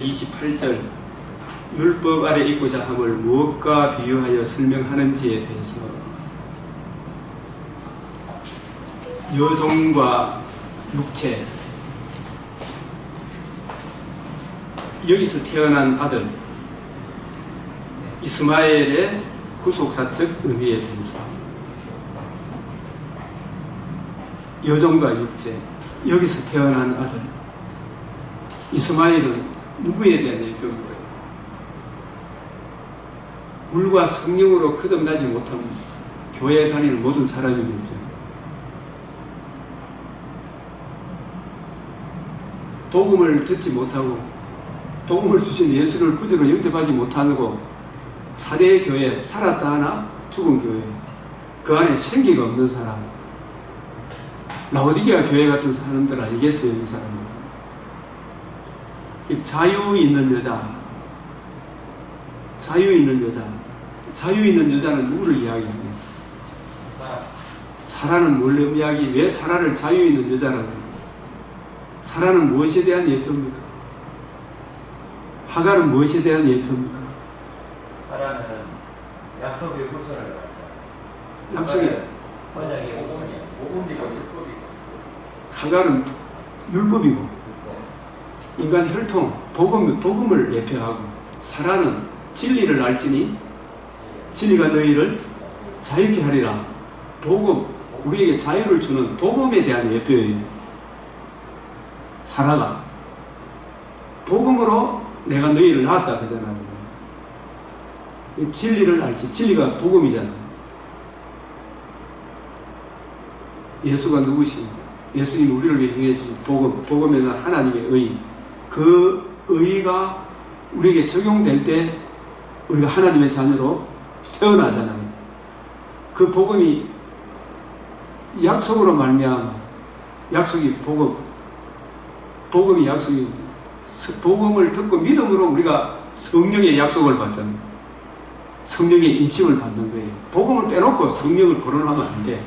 28절 율법 아래 있고자 함을 무엇과 비유하여 설명하는지에 대해서 여종과 육체, 여기서 태어난 아들 이스마엘의 구속사적 의미에 대해서, 여종과 육체, 여기서 태어난 아들 이스마엘은 누구에 대한 얘기입니까? 물과 성령으로 거듭나지 못한 교회에 다니는 모든 사람이겠죠. 복음을 듣지 못하고 복음을 주신 예수를 구주로 영접하지 못하고 사대의 교회, 살았다 하나 죽은 교회, 그 안에 생기가 없는 사람, 라오디게아 교회 같은 사람들 알겠어요, 이 사람들. 자유 있는 여자, 자유 있는 여자, 자유 있는 여자는 누구를 이야기하겠어? 사라는 뭘 의미하기? 왜 사라를 자유 있는 여자라고 하겠어? 사라는 무엇에 대한 예표입니까? 하갈은 무엇에 대한 예표입니까? 사라는 약속의 후손을 말하죠. 약속의 언약의 후손이야. 복음이고 율법이고. 하갈은 율법이고, 인간 혈통, 복음을 예표하고, 사라는 진리를 알지니 진리가 너희를 자유케 하리라. 복음, 우리에게 자유를 주는 복음에 대한 예표예요. 사라가 복음으로 내가 너희를 낳았다 그러잖아요. 진리를 알지, 진리가 복음이잖아요. 예수가 누구십니까? 예수님이 우리를 위해 행해 주신 복음, 복음에는 하나님의 의, 그 의가 우리에게 적용될 때 우리가 하나님의 자녀로 태어나잖아요. 그 복음이 약속으로 말미암아, 약속이 복음이 약속인데, 복음을 듣고 믿음으로 우리가 성령의 약속을 받잖아요. 성령의 인침을 받는 거예요. 복음을 빼놓고 성령을 거론하면 안 돼.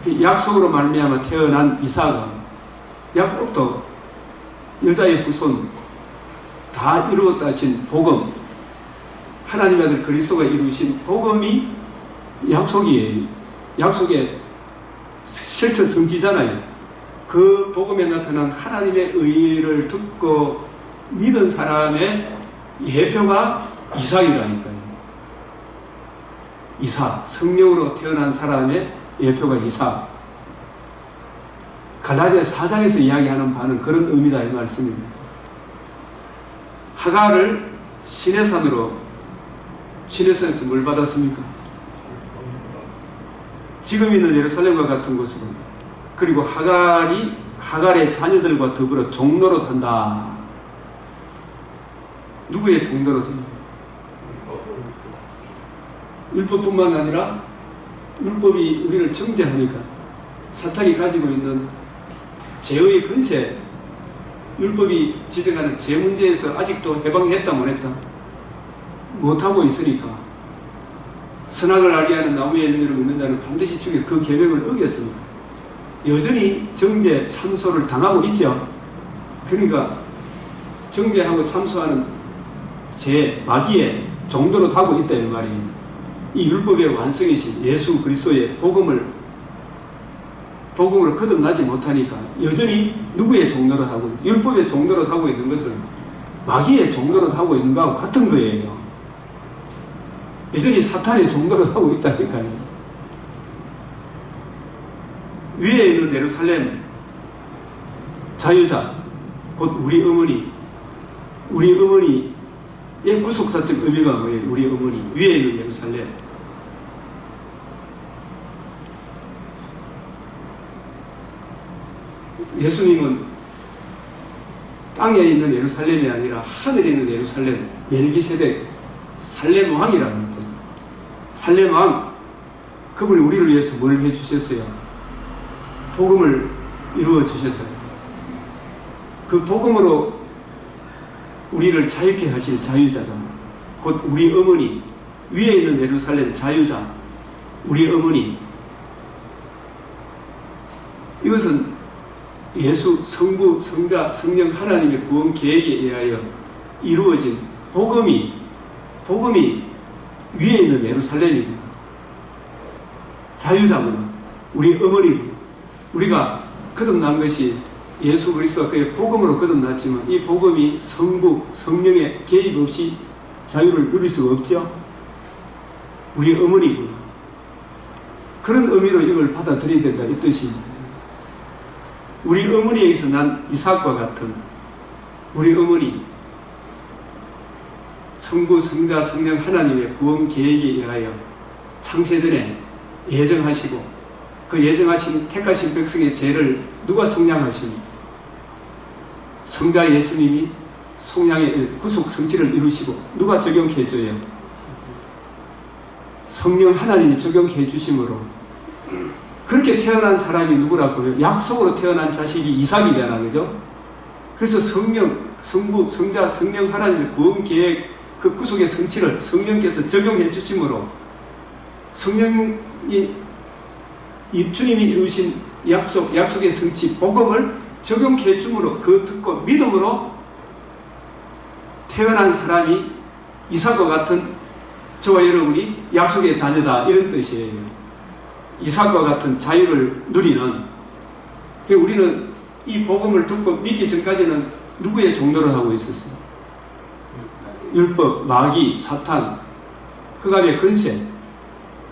그 약속으로 말미암아 태어난 이삭은 야곱도 여자의 후손 다 이루었다 하신 복음, 하나님의 아들 그리스도가 이루신 복음이 약속이에요. 약속의 실천 성지잖아요. 그 복음에 나타난 하나님의 의를 듣고 믿은 사람의 예표가 이삭이라니까요. 이삭, 성령으로 태어난 사람의 예표가 이삭. 갈라디아 4장에서 이야기하는 바는 그런 의미다 이 말씀입니다. 하갈을 시내산에서 뭘 받았습니까? 지금 있는 예루살렘과 같은 곳으로. 그리고 하갈의 자녀들과 더불어 종노릇 한다. 누구의 종노릇 해요? 율법뿐만 아니라 율법이 우리를 정죄하니까 사탄이 가지고 있는 죄의 근세, 율법이 지적하는 죄 문제에서 아직도 해방했다 못했다? 못하고 있으니까 선악을 알게 하는 나무의 열매를 먹는 자는 반드시 죽일, 그 계명을 어겼으니까 여전히 정죄, 참소를 당하고 있죠. 그러니까 정죄하고 참소하는 죄, 마귀의 종도로 하고 있다 이 말이에요. 이 율법의 완성이신 예수 그리스도의 복음으로 거듭나지 못하니까 여전히 누구의 종노릇 하고 있어요? 율법의 종노릇 하고 있는 것은 마귀의 종노릇 하고 있는 거하고 같은 거예요. 여전히 사탄의 종노릇 하고 있다니까요. 위에 있는 예루살렘 자유자, 곧 우리 어머니의 구속사적 의미가 뭐예요? 우리 어머니, 위에 있는 예루살렘. 예수님은 땅에 있는 예루살렘이 아니라 하늘에 있는 예루살렘, 멜기세덱, 살렘 왕이라고 했잖아요. 살렘 왕, 그분이 우리를 위해서 뭘 해주셨어요? 복음을 이루어 주셨잖아요. 그 복음으로 우리를 자유케 하실 자유자가 곧 우리 어머니, 위에 있는 예루살렘 자유자, 우리 어머니. 이것은 예수 성부 성자 성령 하나님의 구원 계획에 의하여 이루어진 복음이 위에 있는 예루살렘입니다. 자유자구나. 우리 어머니고 우리가 거듭난 것이 예수 그리스도와 그의 복음으로 거듭났지만 이 복음이 성부 성령의 개입 없이 자유를 누릴 수가 없죠. 우리 어머니구나. 그런 의미로 이걸 받아들여야 된다 이 뜻입니다. 우리 어머니에게서 난 이삭과 같은 우리 어머니 성부 성자 성령 하나님의 구원 계획에 의하여 창세전에 예정하시고 그 예정하신 택하신 백성의 죄를 누가 속량하시니 성자 예수님이 속량의 구속 성취를 이루시고 누가 적용해 해줘요? 성령 하나님이 적용해 주심으로 그렇게 태어난 사람이 누구라고요? 약속으로 태어난 자식이 이삭이잖아, 그죠? 그래서 성부, 성자, 성령 하나님의 구원 계획 그 구속의 성취를 성령께서 적용해 주심으로 성령이 주님이 이루신 약속의 성취, 복음을 적용해 주므로 그 듣고 믿음으로 태어난 사람이 이삭과 같은 저와 여러분이 약속의 자녀다 이런 뜻이에요. 이삭과 같은 자유를 누리는 우리는 이 복음을 듣고 믿기 전까지는 누구의 종노를 하고 있었어요? 율법, 마귀, 사탄, 흑암의 근세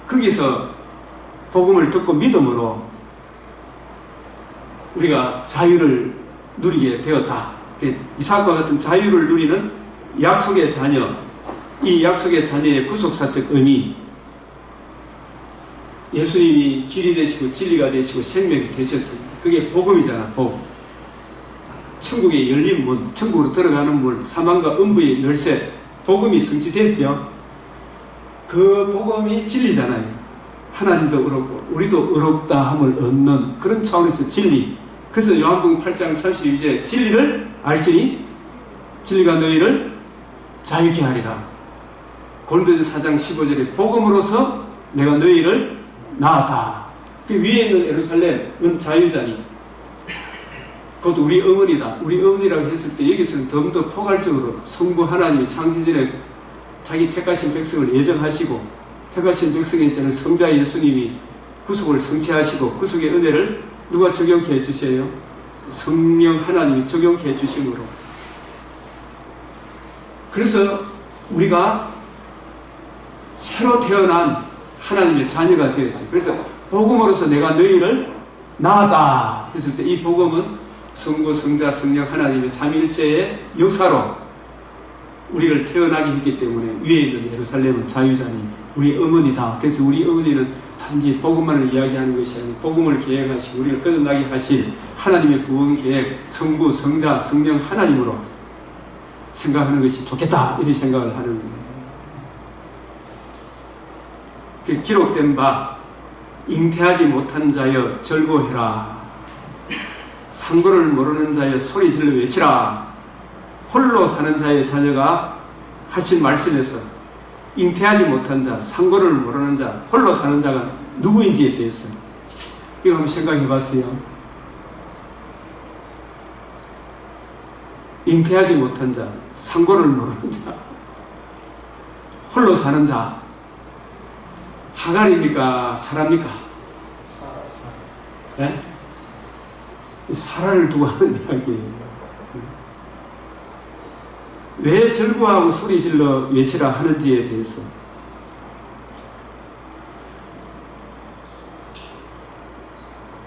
거기서 복음을 듣고 믿음으로 우리가 자유를 누리게 되었다. 이삭과 같은 자유를 누리는 약속의 자녀, 이 약속의 자녀의 구속사적 의미 예수님이 길이 되시고 진리가 되시고 생명이 되셨습니다. 그게 복음이잖아. 복. 천국의 열린 문, 천국으로 들어가는 문, 사망과 음부의 열쇠, 복음이 성취됐죠. 그 복음이 진리잖아요. 하나님도 의롭고 우리도 의롭다 함을 얻는 그런 차원에서 진리. 그래서 요한복음 8장 32절에 진리를 알지니 진리가 너희를 자유케 하리라. 고린도전서 4장 15절에 복음으로서 내가 너희를 낳았다. 그 위에 있는 예루살렘은 자유자니 곧 우리 어머니다. 우리 어머니라고 했을 때 여기서는 더 포괄적으로 성부 하나님이 창세전에 자기 택하신 백성을 예정하시고 택하신 백성의 죄는 성자 예수님이 구속을 성취하시고 구속의 은혜를 누가 적용해 주세요? 성령 하나님이 적용해 주심으로. 그래서 우리가 새로 태어난 하나님의 자녀가 되었죠. 그래서 복음으로서 내가 너희를 낳았다 했을 때 이 복음은 성부, 성자, 성령 하나님의 삼위일체의 역사로 우리를 태어나게 했기 때문에 위에 있는 예루살렘은 자유자니 우리 어머니다. 그래서 우리 어머니는 단지 복음만을 이야기하는 것이 아니고 복음을 계획하시고 우리를 거듭나게 하신 하나님의 구원 계획 성부, 성자, 성령 하나님으로 생각하는 것이 좋겠다 이런 생각을 하는 거예요. 그 기록된 바 잉태하지 못한 자여 절고해라. 상고를 모르는 자여 소리 질러 외치라. 홀로 사는 자의 자녀가 하신 말씀에서 잉태하지 못한 자, 상고를 모르는 자, 홀로 사는 자가 누구인지에 대해서 이거 한번 생각해 봤어요. 잉태하지 못한 자, 상고를 모르는 자, 홀로 사는 자, 하갈입니까? 사라입니까? 네? 사라를 두고 하는 이야기예요. 왜 절구하고 소리 질러 외치라 하는지에 대해서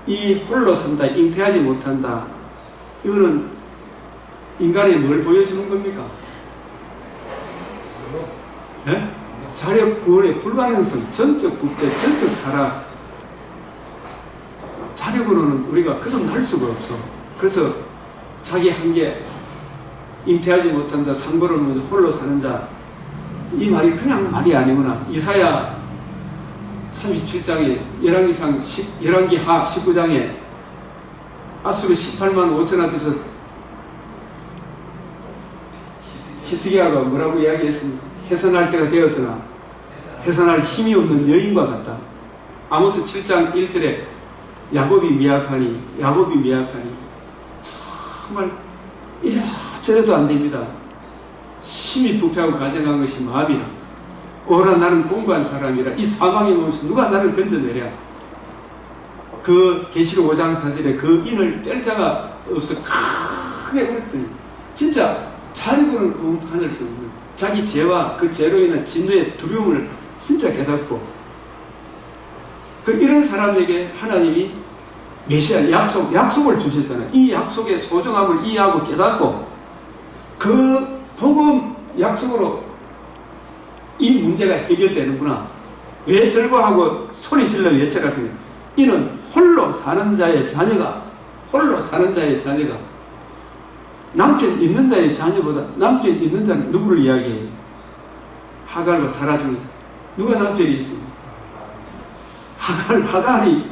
이 홀로 산다, 잉태하지 못한다 이거는 인간이 뭘 보여주는 겁니까? 네? 자력 구원의 불가능성, 전적 부패, 전적 타락. 자력으로는 우리가 거듭날 수가 없어. 그래서 자기 한계, 잉태하지 못한다, 상고를 모르는 홀로 사는 자, 이 말이 그냥 말이 아니구나. 이사야 37장에 열왕기 하 19장에 아수르 18만 5천 앞에서 히스기야가 뭐라고 이야기했습니까? 해산할 때가 되었으나 해산할 힘이 없는 여인과 같다. 아모스 7장 1절에 야곱이 미약하니 정말 이래도 저래도 안 됩니다. 심히 부패하고 가정한 것이 마음이라. 오라 나는 공부한 사람이라. 이 사망의 몸에서 누가 나를 건져내랴. 그 계시록 5장 4절에 그 인을 뗄 자가 없어 크게 울었더니 진짜 자르고는 구원할 수 없는 자기 죄와 그 죄로 인한 진노의 두려움을 진짜 깨닫고 그 이런 사람에게 하나님이 메시아 약속을 주셨잖아요. 이 약속의 소중함을 이해하고 깨닫고 그 복음 약속으로 이 문제가 해결되는구나. 왜 절거하고 소리 질러 외쳐라. 이는 홀로 사는 자의 자녀가 남편 있는 자의 자녀보다 남편 있는 자는 누구를 이야기해요? 하갈과 사라 중에 누가 남편이 있습니까? 하갈이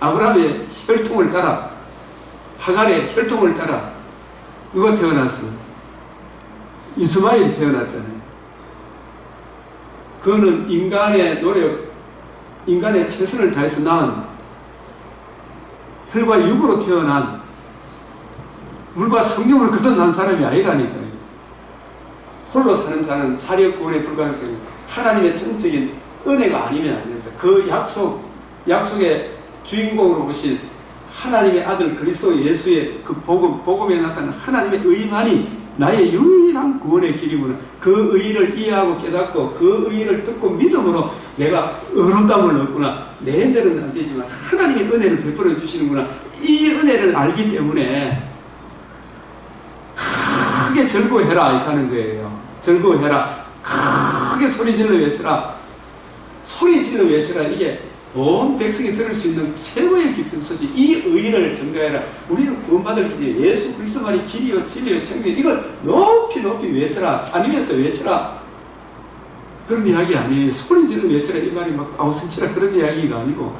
아브라함의 혈통을 따라 하갈의 혈통을 따라 누가 태어났어요? 이스마엘이 태어났잖아요. 그거는 인간의 노력, 인간의 최선을 다해서 낳은 혈과 육으로 태어난 물과 성령으로 거듭난 사람이 아니라니까요. 홀로 사는 자는 자력 구원의 불가능성이 하나님의 전적인 은혜가 아니면 안 된다. 그 약속의 주인공으로 오신 하나님의 아들 그리스도 예수의 그 복음에 나타난 하나님의 의만이 나의 유일한 구원의 길이구나. 그 의의를 이해하고 깨닫고 그 의의를 듣고 믿음으로 내가 의롭다함을 얻구나. 내 대로는 안 되지만 하나님의 은혜를 베풀어 주시는구나. 이 은혜를 알기 때문에 크게 절거해라 이렇게 하는 거예요. 절거해라. 크게 소리질러 외쳐라. 소리질러 외쳐라. 이게 온 백성이 들을 수 있는 최고의 깊은 소식. 이 의의를 전가해라. 우리는 구원받을 길이 예수 그리스도만이 길이요 진리요 생명. 이걸 높이 외쳐라. 산 위에서 외쳐라. 그런 이야기 아니에요. 소리질러 외쳐라 이 말이 막 아우성치라 그런 이야기가 아니고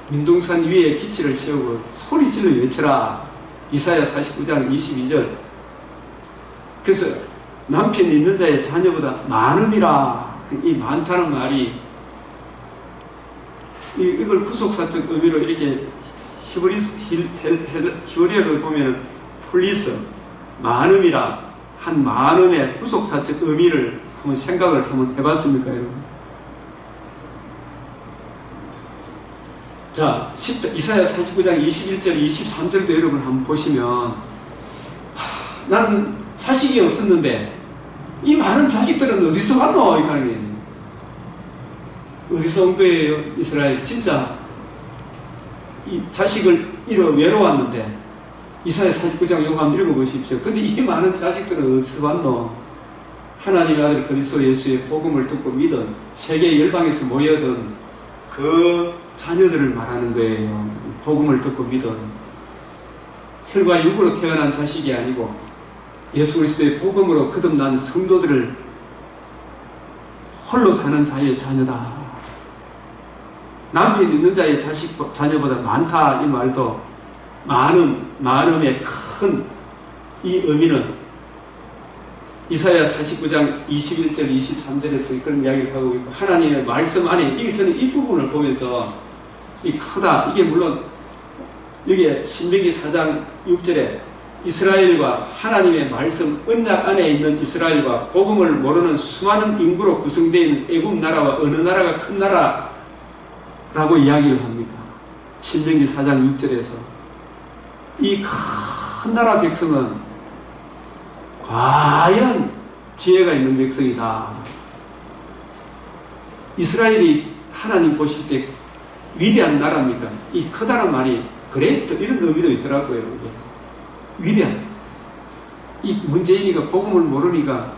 민둥산 위에 기치를 세우고 소리질러 외쳐라. 이사야 49장 22절. 그래서 남편 있는 자의 자녀보다 많음이라. 이 많다는 말이 이걸 구속사적 의미로 이렇게 히브리어를 보면 플리스 많음이라 한 많음의 구속사적 의미를 한번 생각을 한번 해봤습니까, 여러분? 자, 이사야 49장 21절 23절도 여러분 한번 보시면 나는 자식이 없었는데 이 많은 자식들은 어디서 왔노? 이렇게 하는 게 어디서 온 거예요? 이스라엘 진짜 이 자식을 잃어 외로웠는데 이사야 49장 요거 한번 읽어보십시오. 근데 이 많은 자식들은 어디서 왔노? 하나님의 아들 그리스도 예수의 복음을 듣고 믿은 세계 열방에서 모여든 그 자녀들을 말하는 거예요. 복음을 듣고 믿은 혈과 육으로 태어난 자식이 아니고 예수 그리스도의 복음으로 거듭난 성도들을 홀로 사는 자의 자녀다. 남편 있는 자의 자녀보다 많다 이 말도 많음의 큰 이 의미는 이사야 49장 21절 23절에서 그런 이야기를 하고 있고 하나님의 말씀 안에 이게 저는 이 부분을 보면서 이 크다. 이게 물론 여기에 신명기 4장 6절에 이스라엘과 하나님의 말씀 언약 안에 있는 이스라엘과 복음을 모르는 수많은 인구로 구성되어 있는 애굽 나라와 어느 나라가 큰 나라라고 이야기를 합니까? 신명기 4장 6절에서 이 큰 나라 백성은 과연 지혜가 있는 백성이다. 이스라엘이 하나님 보실 때 위대한 나라입니까? 이 크다는 말이 그레이트 이런 의미도 있더라고요. 위대한. 이 문재인이가 복음을 모르니까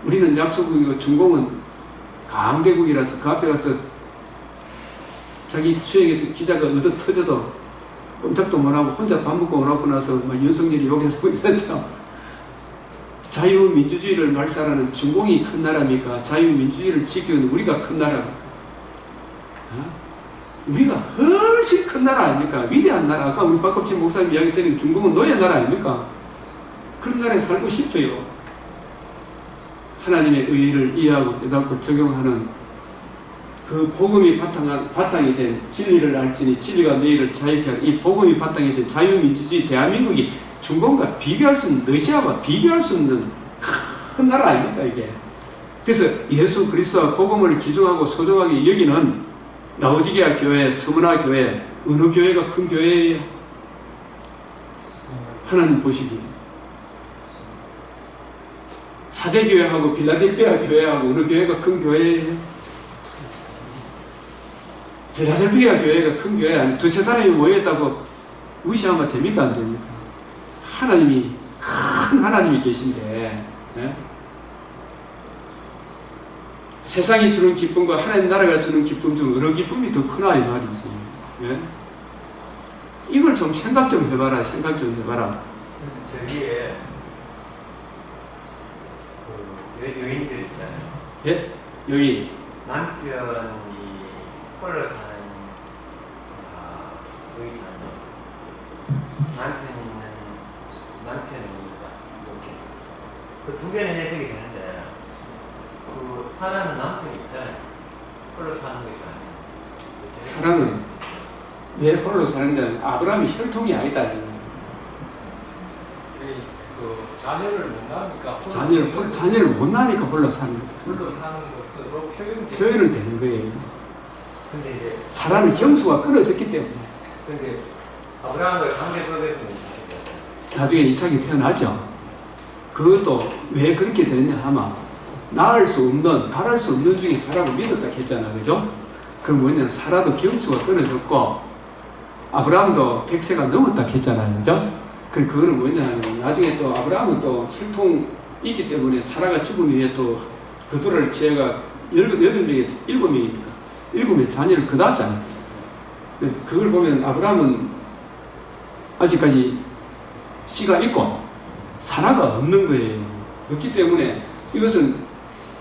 우리는 약소국이고 중공은 강대국이라서 그 앞에 가서 자기 수행에도 기자가 얻어 터져도 꼼짝도 못하고 혼자 밥 먹고 오라고 나서 막 윤석열이 욕해서 있었죠. 자유민주주의를 말살하는 중공이 큰 나라입니까? 자유민주주의를 지키는 우리가 큰 나라입니까? 우리가 훨씬 큰 나라 아닙니까? 위대한 나라. 아까 우리 박갑진 목사님 이야기 드린 중공은 노예 나라 아닙니까? 그런 나라에 살고 싶어요. 하나님의 의의를 이해하고 깨닫고 적용하는 그 복음이 바탕이 된 진리를 알지니 진리가 너희를 자유케 하라. 이 복음이 바탕이 된 자유민주주의 대한민국이 중국과 비교할 수 없는, 러시아와 비교할 수 없는 큰 나라 아닙니까 이게. 그래서 예수 그리스도와 복음을 기중하고 소중하게 여기는 라오디게아 교회, 스무나 교회, 어느 교회가 큰 교회예요? 하나님 보시기. 사대교회하고 빌라델피아 교회하고 어느 교회가 큰 교회예요? 빌라델피아 교회가 큰 교회 아니 두세 사람이 모였다고 무시하면 됩니까? 안 됩니까? 하나님이 큰 하나님이 계신데 예? 세상이 주는 기쁨과 하나님 나라가 주는 기쁨 중 어느 기쁨이 더 크나 이 말이지. 예? 이걸 좀 생각 좀 해봐라. 생각 좀 해봐라. 저기에 그 여인들 있잖아요. 예? 여인. 남편이 홀로 사는 의사는 남편입니다. 이렇게 그 두 개는 해석이 되는데 그 사랑은 남편이 있잖아요. 홀로 사는 것이 아니에요. 사랑은 왜 홀로 사는지 아브라함이 혈통이 아니다. 그 자녀를 못 낳으니까 자녀를 못 낳으니까 홀로 사는 거다. 홀로 사는 것으로 표현을 되는 거예요. 근데 이제 사람의 경수가 끊어졌기 때문에. 근데 아브라함과 관계 속에서는 나중에 이삭이 태어나죠. 그것도 왜 그렇게 되느냐 하면 낳을 수 없는, 바랄 수 없는 중에 바라고 믿었다 했잖아. 그죠? 그럼 뭐냐면 사라도 경수가 끊어졌고 아브라함도 100세가 넘었다 했잖아요. 그죠? 그거는 뭐냐면 나중에 또 아브라함은 또 혈통이 있기 때문에 사라가 죽은 후에 또 그들을 제가 8명에 7명입니까? 7명의 자녀를 그 낳았잖아요. 그걸 보면 아브라함은 아직까지 씨가 있고 사라가 없는 거예요. 없기 때문에 이것은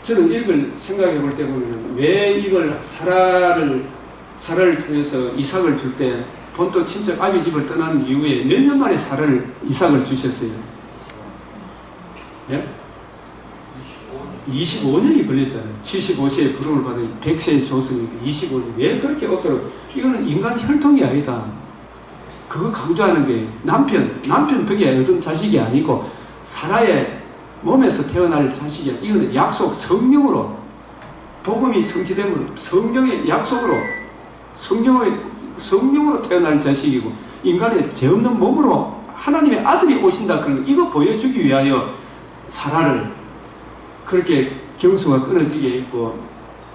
저는 이걸 생각해 볼 때 보면 왜 이걸 사라를 통해서 이삭을 줄 때 본토 친척 아비 집을 떠난 이후에 몇 년 만에 이삭을 주셨어요? 예? 25년이 걸렸잖아요. 75세에 부름을 받은 100세의 조선이니까 25년. 왜 그렇게 얻도록? 이거는 인간 혈통이 아니다. 그거 강조하는 게 남편 덕에 얻은 자식이 아니고 사라의 몸에서 태어날 자식이야. 이거는 약속 성령으로 복음이 성취됨으로 성령의 약속으로 성령으로 태어날 자식이고 인간의 죄 없는 몸으로 하나님의 아들이 오신다. 그런 이거 보여주기 위하여 사라를 그렇게 경수가 끊어지게 있고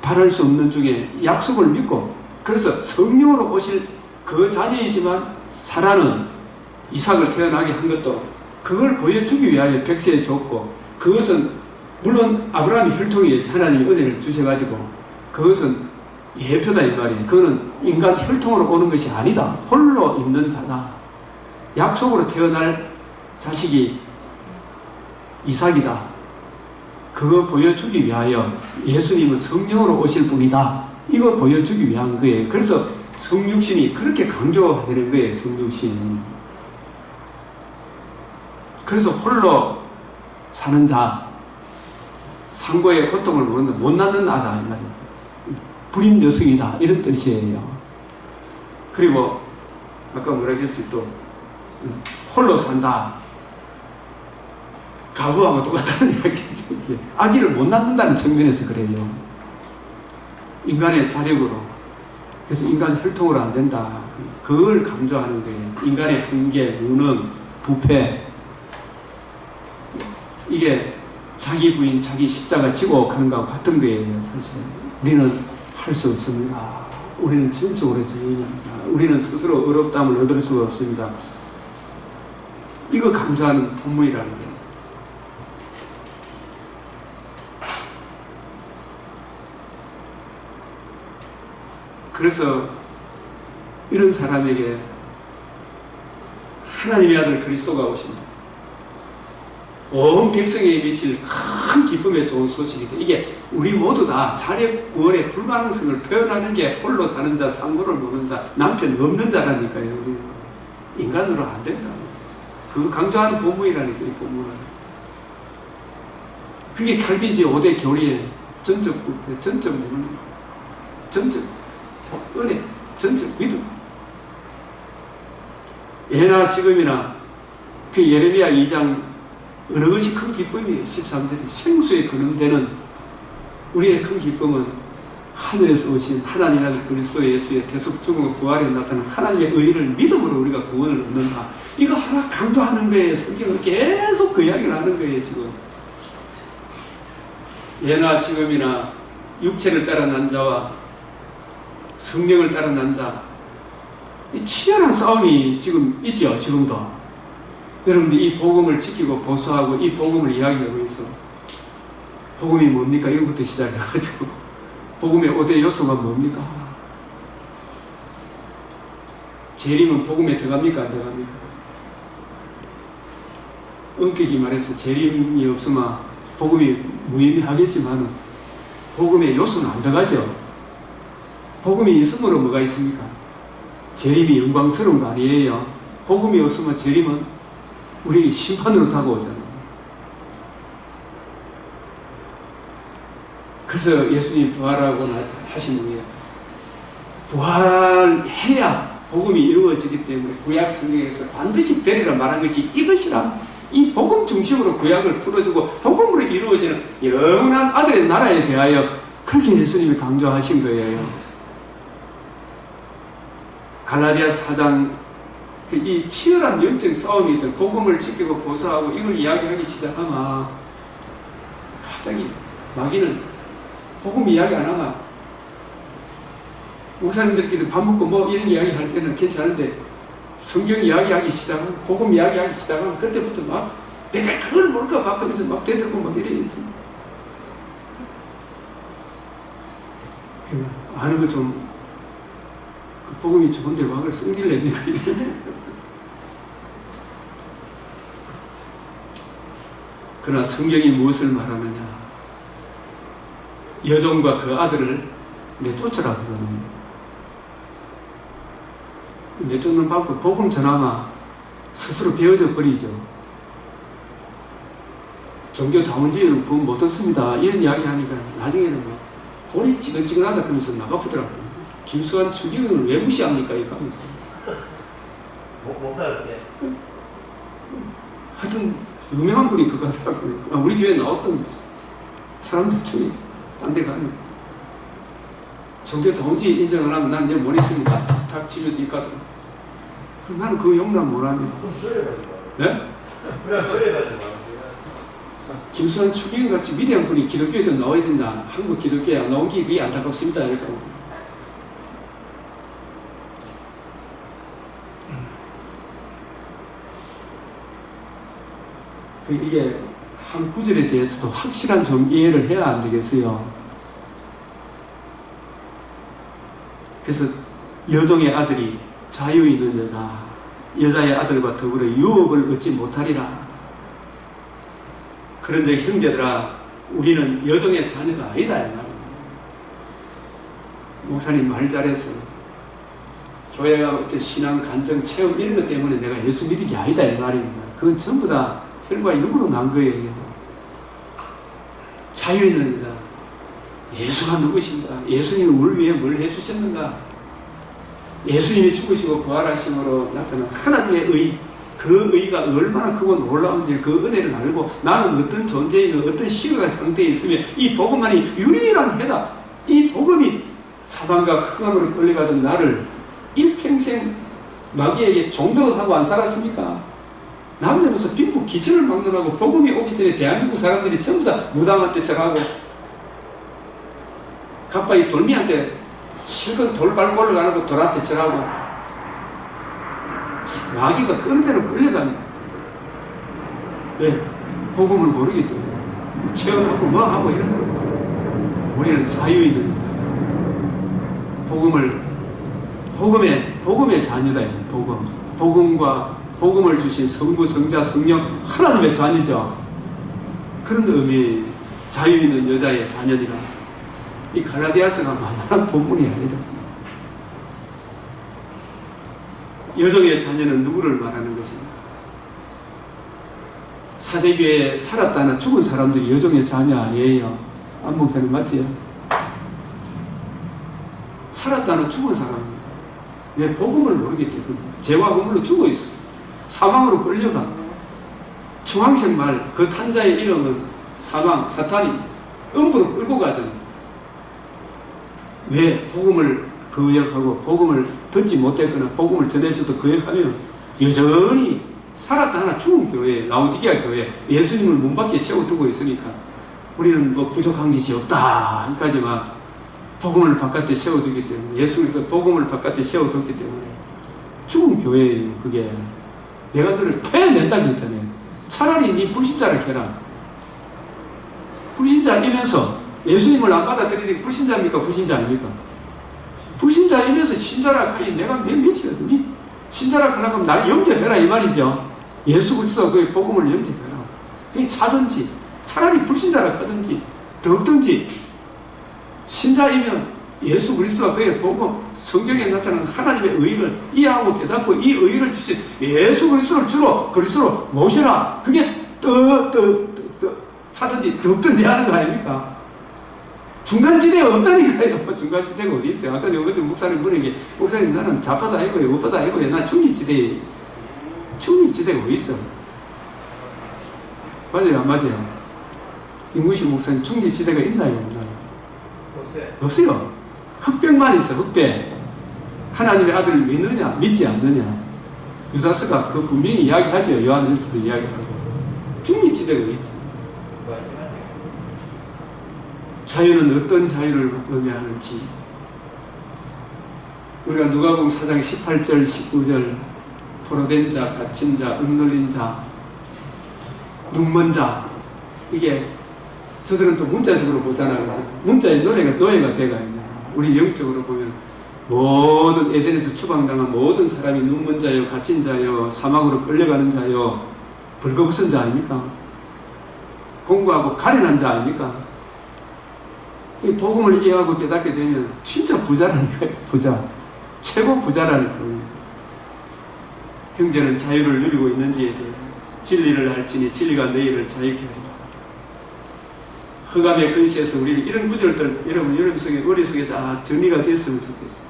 바랄 수 없는 중에 약속을 믿고 그래서 성령으로 오실 그 자녀이지만 사라는 이삭을 태어나게 한 것도 그걸 보여주기 위하여 100세에 줬고 그것은 물론 아브라함의 혈통이 하나님이 은혜를 주셔가지고 그것은 예표다 이 말이에요. 그거는 인간 혈통으로 오는 것이 아니다. 홀로 있는 자다. 약속으로 태어날 자식이 이삭이다. 그거 보여주기 위하여 예수님은 성령으로 오실 분이다. 이거 보여주기 위한 거예요. 그래서 성육신이 그렇게 강조되는 거예요. 성육신. 그래서 홀로 사는 자, 상고의 고통을 모르는 못 낳는 아다 이 말이에요. 불임 여성이다 이런 뜻이에요. 그리고 아까 뭐라 했어요? 또 홀로 산다. 가부하고 똑같다는 이야기죠. 아기를 못 낳는다는 측면에서 그래요. 인간의 자력으로. 그래서 인간 혈통으로 안 된다. 그걸 강조하는 거예요. 인간의 한계, 무능, 부패. 이게 자기 부인, 자기 십자가 지고 가는 것과 같은 거예요. 사실 우리는 할 수 없습니다. 우리는 전적으로 죄인입니다. 우리는 스스로 의롭다함을 얻을 수가 없습니다. 이거 강조하는 본문이라는 거예요. 그래서 이런 사람에게 하나님의 아들 그리스도가 오신다. 온 백성에 미칠 큰 기쁨의 좋은 소식이다. 이게 우리 모두 다 자력 구원의 불가능성을 표현하는 게 홀로 사는 자, 상고를 모르는 자, 남편 없는 자라니까요. 우리는 인간으로 안 된다. 그거 강조하는 본문이라니까 이 본문은. 그게 칼빈지 5대 교리의 전적 전적 은혜, 전적 믿음. 예나 지금이나 그 예레미야 2장 어느 것이 큰 기쁨이에요. 13절에 생수에 근원되는 우리의 큰 기쁨은 하늘에서 오신 하나님의 아들 그리스도 예수의 대속 죽음과 부활에 나타난 하나님의 의를 믿음으로 우리가 구원을 얻는다. 이거 하나 강조하는 거예요. 성경은 계속 그 이야기를 하는 거예요. 지금 예나 지금이나 육체를 따라 난 자와 성령을 따라 난 자, 이 치열한 싸움이 지금 있죠. 지금도 여러분들이 이 복음을 지키고 보수하고 이 복음을 이야기하고 있어. 복음이 뭡니까? 이거부터 시작해가지고 복음의 5대 요소가 뭡니까? 재림은 복음에 들어갑니까? 안 들어갑니까? 엄격히 말해서 재림이 없으면 복음이 무의미하겠지만 복음의 요소는 안 들어가죠. 복음이 있음으로 뭐가 있습니까? 재림이 영광스러운 거 아니에요. 복음이 없으면 재림은 우리 심판으로 다가오잖아요. 그래서 예수님이 부활하고 하신 후에 부활해야 복음이 이루어지기 때문에 구약 성경에서 반드시 되리라 말한 것이 이것이라. 이 복음 중심으로 구약을 풀어주고 복음으로 이루어지는 영원한 아들의 나라에 대하여 그렇게 예수님이 강조하신 거예요. 갈라디아 4장 이 치열한 영적 싸움이 있던 복음을 지키고 보수하고 이걸 이야기하기 시작하면 갑자기 마귀는 복음 이야기 안 하면 목사님들끼리 밥 먹고 뭐 이런 이야기 할 때는 괜찮은데 성경 이야기하기 시작하면 복음 이야기하기 시작하면 그때부터 막 내가 그걸 모를까 막 하면서 막 대들고 막 이래요. 아는 거 좀 그 복음이 좋은데 와 그걸 성질 냅니까? 그러나 성경이 무엇을 말하느냐? 여종과 그 아들을 내쫓으라 그러는 내쫓는 방법, 복음 전하마 스스로 베어져 버리죠. 종교다운지에는 구원 못 얻습니다. 이런 이야기 하니까 나중에는 막 골이 찌근찌근하다 그러면서 나가쁘더라고요. 김수환 추기경을 왜 무시합니까? 이거 하면서. 목사였대. 하여튼 유명한 분이 그거 하더라고요. 우리 교회에 나왔던 사람들 중에 딴 데 가면서 종교다운지 인정을 하면 난 이제 못 있습니다. 탁 치면서 입가더라고요. 나는 그 용납 못 합니다. 네? 김수환 추기경 같이 위대한 분이 기독교에도 나와야 된다. 한국 기독교에 안 나온 게 그게 안타깝습니다. 이렇게 하고. 이게 한 구절에 대해서도 확실한 좀 이해를 해야 안 되겠어요. 그래서 여종의 아들이 자유 있는 여자, 여자의 아들과 더불어 유업을 얻지 못하리라. 그런즉 형제들아, 우리는 여종의 자녀가 아니다. 목사님 말 잘해서 교회가 어떤 신앙, 간증, 체험 이런 것 때문에 내가 예수 믿은 게 아니다 이 말입니다. 그건 전부 다 혈과 육으로 난 거예요. 자유 있는 여자, 예수가 누구신가? 예수님이 우리를 위해 뭘 해주셨는가? 예수님이 죽으시고 부활하심으로 나타난 하나님의 의, 그 의가 얼마나 크고 놀라운지 그 은혜를 알고 나는 어떤 존재이며 어떤 시간 상태에 있으며 이 복음만이 유일한 해다. 이 복음이 사방과 흑암으로 끌려가던 나를 일평생 마귀에게 종도를 하고 안 살았습니까? 남자로서 빈부 기천을 막론하고 복음이 오기 전에 대한민국 사람들이 전부 다 무당한테 절하고 가까이 돌미한테 실컷 돌 밟고 올라가고 돌한테 절하고 마귀가 끄는 대로 끌려가는. 왜? 복음을 모르기 때문에 체험하고 뭐하고 이런 거. 우리는 자유 있는 복음의 자녀다. 복음을 주신 성부, 성자, 성령 하나님의 자녀죠. 그런 의미 자유 있는 여자의 자녀니라. 이 갈라디아서가 만만한 본문이 아니라 여종의 자녀는 누구를 말하는 것입니까? 사대교회에 살았다나 죽은 사람들이 여종의 자녀 아니에요. 안 목사님 맞지요? 살았다는 죽은 사람입니다. 왜? 복음을 모르기 때문에. 죄와 허물로 죽어 있어. 사망으로 끌려가. 중앙색 말, 그 탄자의 이름은 사망, 사탄입니다. 음부로 끌고 가잖아요. 왜? 복음을 거역하고 복음을 듣지 못했거나 복음을 전해줘도 거역하면 여전히 살았다 하나 죽은 교회, 라오디게아 교회, 예수님을 문 밖에 세워두고 있으니까 우리는 뭐 부족한 것이 없다 여기까지만 복음을 바깥에 세워두기 때문에, 예수 그리스도 복음을 바깥에 세워뒀기 때문에 죽은 교회예요. 그게 내가 너를 퇴낸다고 했잖아요. 차라리 네 불신자라 해라. 불신자이면서 예수님을 안 받아들이니 불신자입니까? 불신자 아닙니까? 불신자이면서 신자라 하니 내가 몇이거든. 네 신자라 하려고 하면 나를 영접해라 이 말이죠. 예수 그리스도 그 복음을 영접해라. 그게 차든지 차라리 불신자라 하든지 더 없든지, 신자이면 예수 그리스도와 그의 복음, 성경에 나타나는 하나님의 의의를 이해하고 깨닫고 이 의의를 주신 예수 그리스도를 주로 그리스도로 모셔라. 그게 더 차든지 더 없든지 하는 거 아닙니까? 중간지대에 없다니까요. 중간지대가 어디 있어요? 아까 어제 목사님 물은 목사님 나는 좌파도 아니고 우파도 아니고 나 중립지대가 어디 있어? 맞아요 안 맞아요? 임구식 목사님 중립지대가 있나요 없나요? 없어요. 흑백만 있어. 흑백. 하나님의 아들을 믿느냐 믿지 않느냐. 유다스가 그 분명히 이야기하죠. 요한일서도 이야기하고. 중립지대가 어디 있어? 자유는 어떤 자유를 의미하는지 우리가 누가복음 4장 18절 19절 포로된 자, 갇힌 자, 억눌린 자, 눈먼 자, 이게 저들은 또 문자적으로 보잖아요. 문자의 노예가 돼가 있는. 우리 영적으로 보면 모든 에덴에서 추방당한 모든 사람이 눈먼 자요, 갇힌 자요, 사막으로 끌려가는 자요, 벌거벗은 자 아닙니까? 공부하고 가련한 자 아닙니까? 이 복음을 이해하고 깨닫게 되면 진짜 부자라니까요. 부자. 최고 부자라는 겁니다. 형제는 자유를 누리고 있는지에 대해 진리를 알지니 진리가 너희를 자유케 하리라. 흑암의 근시에서 우리는 이런 구절들 여러분 속에 머릿속에 쫙 정리가 됐으면 좋겠어요.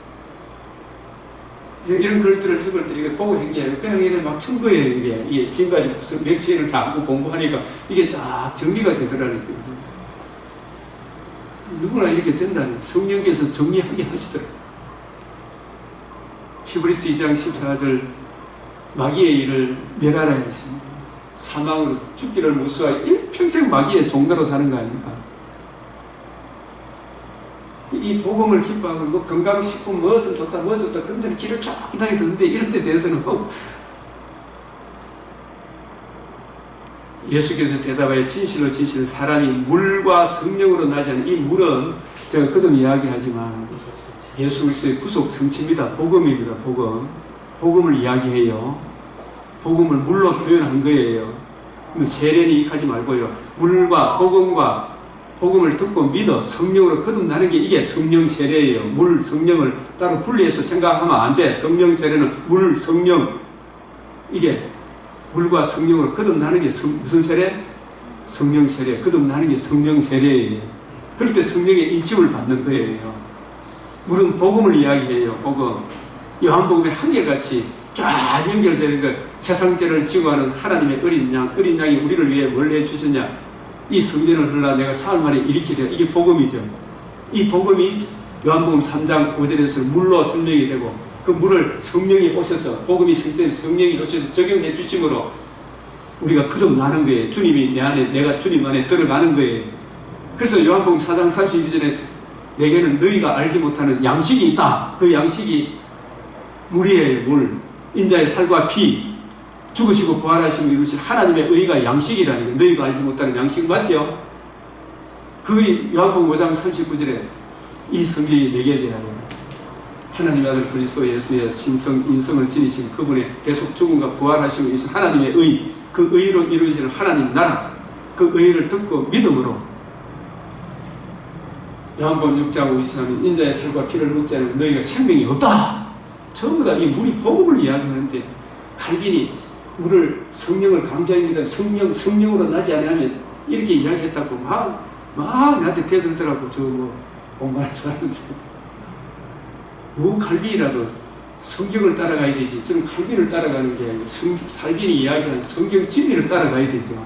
이런 글들을 적을 때 이거 보고 한 게 아니라 그냥 이게 막 첨부해요. 이게 지금까지 맥체인을 자꾸 공부하니까 이게 쫙 정리가 되더라니까요. 누구나 이렇게 된다니 성령께서 정리하게 하시더라고요. 히브리스 2장 14절 마귀의 일을 멸하라 했습니다. 사망으로 죽기를 무수하여 일평생 마귀의 종로로 다는 거 아닙니까? 이 복음을 기뻐하고 뭐 건강식품 무엇은 좋다 무엇 좋다 그런 데는 길을 쫙하게 듣는데 이런 데 대해서는 예수께서 대답하여 진실로 진실로 사람이 물과 성령으로 나지 않는 이 물은 제가 거듭 이야기하지만 예수 그리스도의 구속 성취입니다. 복음입니다. 복음을 이야기해요. 복음을 물로 표현한 거예요. 세련이 하지 말고요. 물과 복음을 듣고 믿어 성령으로 거듭나는 게 이게 성령 세례예요. 물, 성령을 따로 분리해서 생각하면 안 돼. 성령 세례는 물, 성령, 이게 물과 성령으로 거듭나는 게 무슨 세례? 성령 세례. 거듭나는 게 성령 세례예요. 그럴 때 성령의 인침을 받는 거예요. 물은 복음을 이야기해요. 복음. 요한복음에 한결같이 쫙 연결되는 것. 세상죄를 지고하는 하나님의 어린 양이 우리를 위해 뭘 해주셨냐. 이 성전을 흘러 내가 사흘 만에 일으키려. 이게 복음이죠. 이 복음이 요한복음 3장 5절에서 물로 설명이 되고 그 물을 성령이 오셔서 복음이 성령이 오셔서 적용해 주심으로 우리가 거듭나는 거예요. 주님이 내 안에 내가 주님 안에 들어가는 거예요. 그래서 요한복음 4장 32절에 내게는 너희가 알지 못하는 양식이 있다. 그 양식이 물이에요. 물. 인자의 살과 피. 죽으시고 부활하시고 이루신 하나님의 의가 양식이라는 거. 너희가 알지 못하는 양식 맞죠? 그 요한복음 5장 39절에 이 성경이 내게 대하여 하나님의 아들 그리스도 예수의 인성을 지니신 그분의 대속 죽음과 부활하시고 이루신 하나님의 의, 그 의로 이루어지는 하나님 나라, 그 의를 듣고 믿음으로 요한복음 6장 53절 인자의 살과 피를 먹지 않으면 너희가 생명이 없다. 전부 다 이 물이 복음을 이야기하는데 칼빈이 물을 성령을 강조하기보다 성령으로 나지 않으면 이렇게 이야기했다고 막 나한테 대들더라고. 저 뭐 공부하는 사람들 칼빈이라도 성경을 따라가야 되지. 저는 칼빈을 따라가는 게 아니고 칼빈이 이야기한 성경 진리를 따라가야 되죠.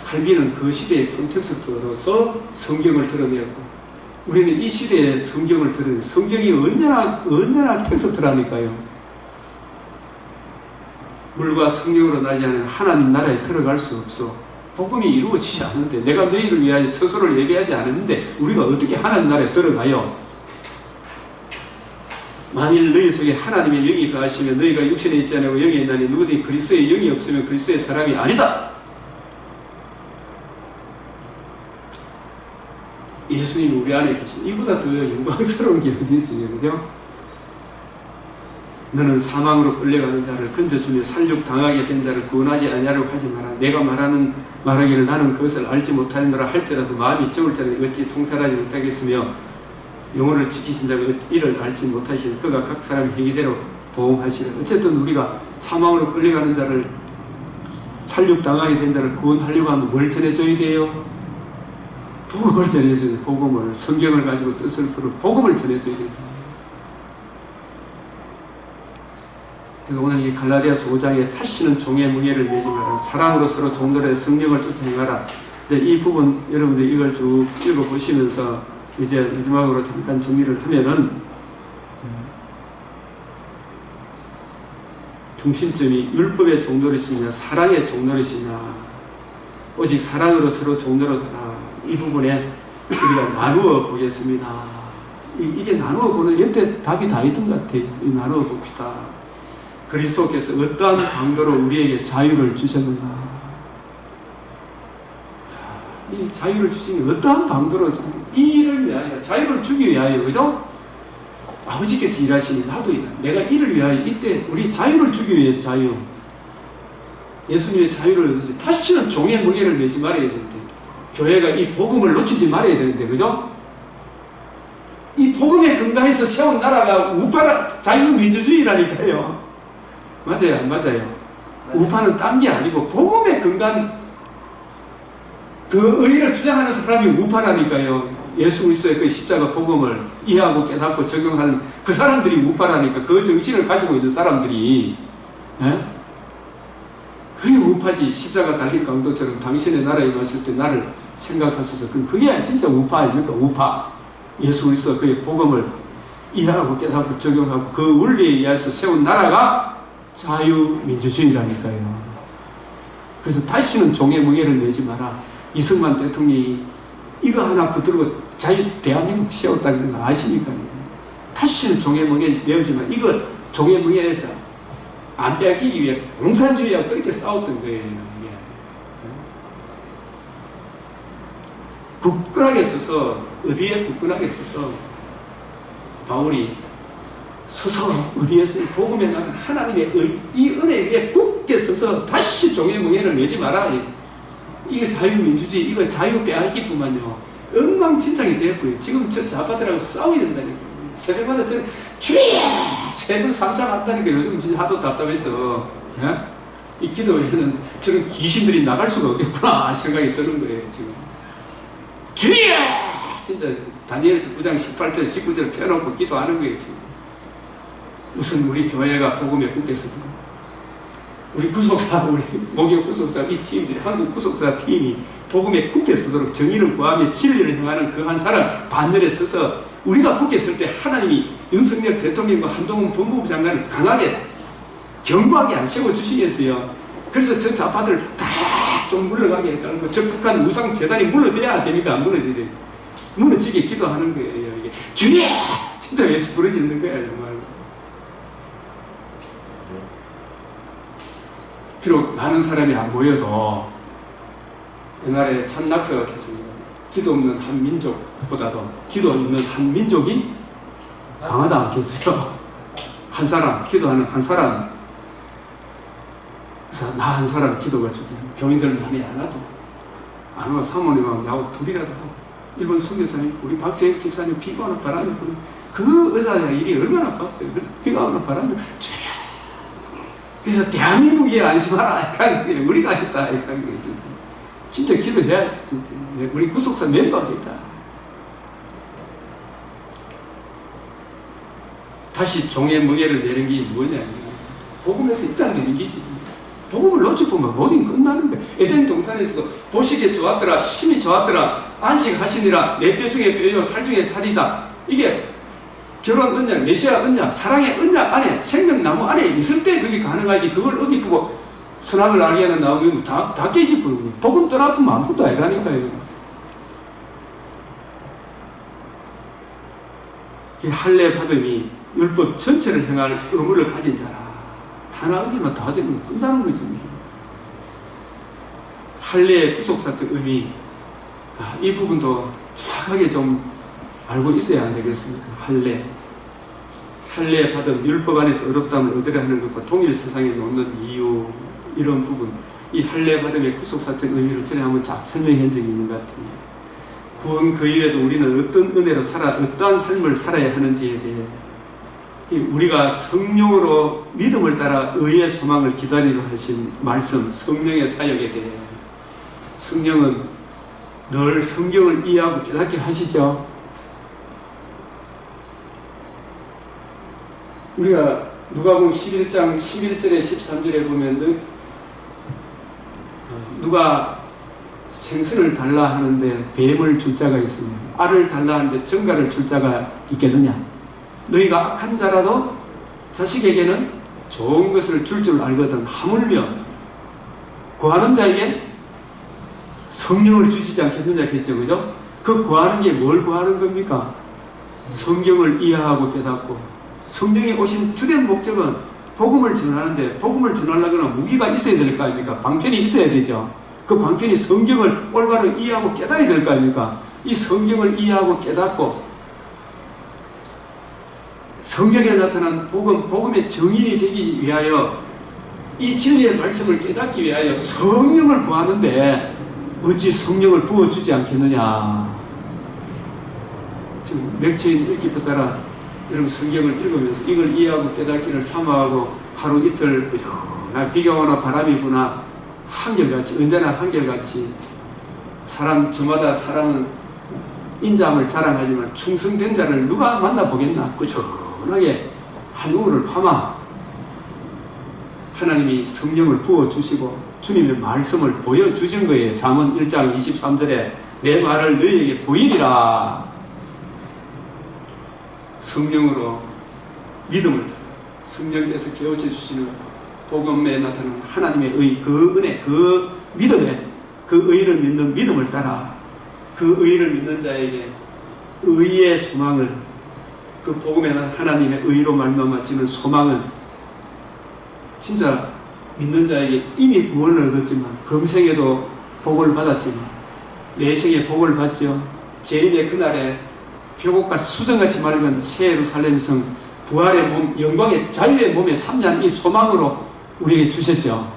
칼빈은 그 시대의 콘텍스트로서 성경을 드러냈고, 우리는 이 시대의 성경을 드러내. 성경이 언제나 텍스트라니까요. 물과 성령으로 나지 않은 하나님 나라에 들어갈 수 없어. 복음이 이루어지지 않는데, 내가 너희를 위하여 스스로를 예배하지 않았는데 우리가 어떻게 하나님 나라에 들어가요? 만일 너희 속에 하나님의 영이 거하시면 너희가 육신에 있지 않고 영에 있나니 누구든지 그리스도의 영이 없으면 그리스도의 사람이 아니다. 예수님이 우리 안에 계신, 이보다 더 영광스러운 게 어디 있어요, 그죠? 너는 사망으로 끌려가는 자를 건져주며 살육당하게 된 자를 구원하지 아니하려고 하지 마라. 내가 말하기를 나는 그것을 알지 못하느라 할지라도 마음이 적을 자는 어찌 통달하지 못하겠으며 영혼을 지키신 자가 이를 알지 못하시는 그가 각 사람의 행위대로 보응하시라. 어쨌든 우리가 사망으로 끌려가는 자를, 살육당하게 된 자를 구원하려고 하면 뭘 전해줘야 돼요? 복음을 전해줘야 돼요. 복음을, 성경을 가지고 뜻을 풀어 복음을 전해줘야 돼요. 그래서 오늘 이 갈라디아서 5장에 다시는 종의 뭉에를 매지 마라. 사랑으로 서로 종들의 성령을 쫓아 행하라. 이제 이 부분 여러분들 이걸 쭉 읽어보시면서 이제 마지막으로 잠깐 정리를 하면은, 중심점이 율법의 종노릇이냐 사랑의 종노릇이냐, 오직 사랑으로 서로 종노릇하라. 이 부분에 우리가 나누어 보겠습니다. 이게 나누어 보는 여태 답이 다 있던 것 같아요. 이 나누어 봅시다. 그리스도께서 어떠한 강도로 우리에게 자유를 주셨는가? 이 자유를 주신 어떠한 강도로, 이 일을 위하여, 자유를 주기 위하여, 그죠? 아버지께서 일하시니 나도 일하. 내가 이를 위하여, 이때 우리 자유를 주기 위해서 자유. 예수님의 자유를 얻으시, 다시는 종의 무게를 내지 말아야 되는데, 교회가 이 복음을 놓치지 말아야 되는데, 그죠? 이 복음에 근거해서 세운 나라가 우파 자유민주주의라니까요. 맞아요, 안 맞아요? 우파는 딴 게 아니고 복음에 근거한 그 의의를 주장하는 사람이 우파라니까요. 예수 그리스도의 그 십자가 복음을 이해하고 깨닫고 적용하는 그 사람들이 우파라니까. 그 정신을 가지고 있는 사람들이, 예? 그게 우파지. 십자가 달린 강도처럼 당신의 나라에 왔을 때 나를 생각하소서. 그게 진짜 우파 아닙니까? 우파. 예수 그리스도 그의 복음을 이해하고 깨닫고 적용하고 그 원리에 의해서 세운 나라가 자유민주주의라니까요. 그래서 다시는 종의 무게를 내지 마라. 이승만 대통령이 이거 하나 붙들고 대한민국 세웠다는 거 아십니까? 다시는 종의 무게 메우지만, 이거 종의 무게에서 안 빼앗기기 위해 공산주의하고 그렇게 싸웠던 거예요. 굳건하게 서서, 어디에 굳건하게 서서 바울이 서서 어디에서 복음에 나는 하나님의 이 은혜에 의해 굳게 서서 다시 종의 뭉에를 내지 마라. 이거 자유민주주의, 이거 자유 빼앗기뿐만요, 엉망진창이 되어버려요. 지금 저 좌파들하고 싸워야 된다니까요. 새벽마다 저는 주여! 새벽 3장 한다니까. 요즘 진짜 하도 답답해서, 예? 이 기도에는 저런 귀신들이 나갈 수가 없겠구나 생각이 드는 거예요. 지금 주여! 진짜 다니엘서 9장 18절 19절 펴놓고 기도하는 거예요. 지금. 우선 우리 교회가 복음에 굳겠어. 우리 구속사, 우리 목욕 구속사 이 팀들이, 한국 구속사 팀이 복음에 굳게 서도록 정의를 구하며 진리를 행하는 그 한 사람 반열에 서서 우리가 굳게 설 때 하나님이 윤석열 대통령과 한동훈 법무부 장관을 강하게 견고하게 안 세워주시겠어요. 그래서 저 좌파들 다 좀 물러가게 해달라고, 저 북한 우상 재단이 무너져야 됩니까? 안 무너져야 돼요. 무너지게 기도하는 거예요. 이게 주여! 진짜 왜 부러지는 거야 정말. 비록 많은 사람이 안 보여도 옛날에 천낙서가 했습니다. 기도 없는 한 민족보다도 기도 없는 한 민족이 강하다 않겠어요? 한 사람, 기도하는 한 사람. 그래서 나 한 사람 기도가 좋게, 교인들 많이 안 와도, 안 와도 사모님하고 나하고 둘이라도 하고, 일본 선교사님, 우리 박세혁 집사님 비가 오는 바람이 부는 그 의사의 일이 얼마나 바빠요. 비가 오는 바람이 그래서 대한민국이 안심하라. 우리가 했다. 진짜 기도해야지. 진짜. 우리 구속사 멤버가 있다. 다시 종의 멍에를 내는 게 뭐냐. 복음에서 입장되는 게지. 복음을 놓쳐보면 모든 게 끝나는 거야. 에덴 동산에서도 보시기에 좋았더라, 힘이 좋았더라, 안식하시니라, 내 뼈 중에 뼈요, 살 중에 살이다. 이게 결혼 언약, 메시아 언약, 사랑의 언약 안에, 생명나무 안에 있을 때 그게 가능하지. 그걸 어기쁘고 선악을 알게 하는 나오면 다 깨지버리는 거야. 복음 떠나보면 아무것도 아니라니까요. 할례 받음이 율법 전체를 행할 의무를 가진 자라. 하나 어기만 다 되면 끝나는 거죠. 할례의 구속사적 의미, 이 부분도 정확하게 좀 알고 있어야 안 되겠습니까? 할례 받음, 율법 안에서 어렵다함을 얻으려 하는 것과 동일 세상에 놓는 이유, 이런 부분, 이 할례 받음의 구속사적 의미를 전에 한번 쫙 설명한 적이 있는 것 같아요. 구원 그 이외에도 우리는 어떤 은혜로 어떠한 삶을 살아야 하는지에 대해, 우리가 성령으로 믿음을 따라 의의 소망을 기다리려 하신 말씀, 성령의 사역에 대해, 성령은 늘 성경을 이해하고 깨닫게 하시죠. 우리가 누가복음 11장 11절에 13절에 보면 누가 생선을 달라 하는데 뱀을 줄 자가 있으면, 알을 달라 하는데 정갈을 줄 자가 있겠느냐. 너희가 악한 자라도 자식에게는 좋은 것을 줄 줄 알거든 하물며 구하는 자에게 성령을 주시지 않겠느냐 했죠. 그죠? 그 구하는 게 뭘 구하는 겁니까? 성경을 이해하고 깨닫고, 성령이 오신 주된 목적은 복음을 전하는데, 복음을 전하려면 무기가 있어야 될 거 아닙니까? 방편이 있어야 되죠. 그 방편이 성경을 올바로 이해하고 깨달아야 될 거 아닙니까? 이 성경을 이해하고 깨닫고 성경에 나타난 복음의 증인이 되기 위하여, 이 진리의 말씀을 깨닫기 위하여 성령을 구하는데 어찌 성령을 부어주지 않겠느냐. 지금 맥주인 읽기부터 따라 여러분 성경을 읽으면서 이걸 이해하고 깨닫기를 사모하고 하루 이틀 그저 비가 오나 바람이 부나 한결같이, 언제나 한결같이, 저마다 사람은 인자함을 자랑하지만 충성된 자를 누가 만나보겠나. 꾸준하게 한우를 파마 하나님이 성령을 부어주시고 주님의 말씀을 보여주신 거예요. 잠언 1장 23절에 내 말을 너희에게 보이리라. 성령으로 믿음을, 성령께서 깨우쳐 주시는 복음에 나타나는 하나님의 의, 그 은혜, 그 믿음에, 그 의를 믿는 믿음을 따라 그 의를 믿는 자에게 의의 소망을, 그 복음에 하나님의 의로 말미암아지는 소망은 진짜 믿는 자에게 이미 구원을 얻었지만, 금생에도 복을 받았지만 내생에 복을 받죠. 재림의 그날에 표곡과 수정같이 맑은 새 예루살렘 성, 부활의 몸, 영광의 자유의 몸에 참여한 이 소망으로 우리에게 주셨죠.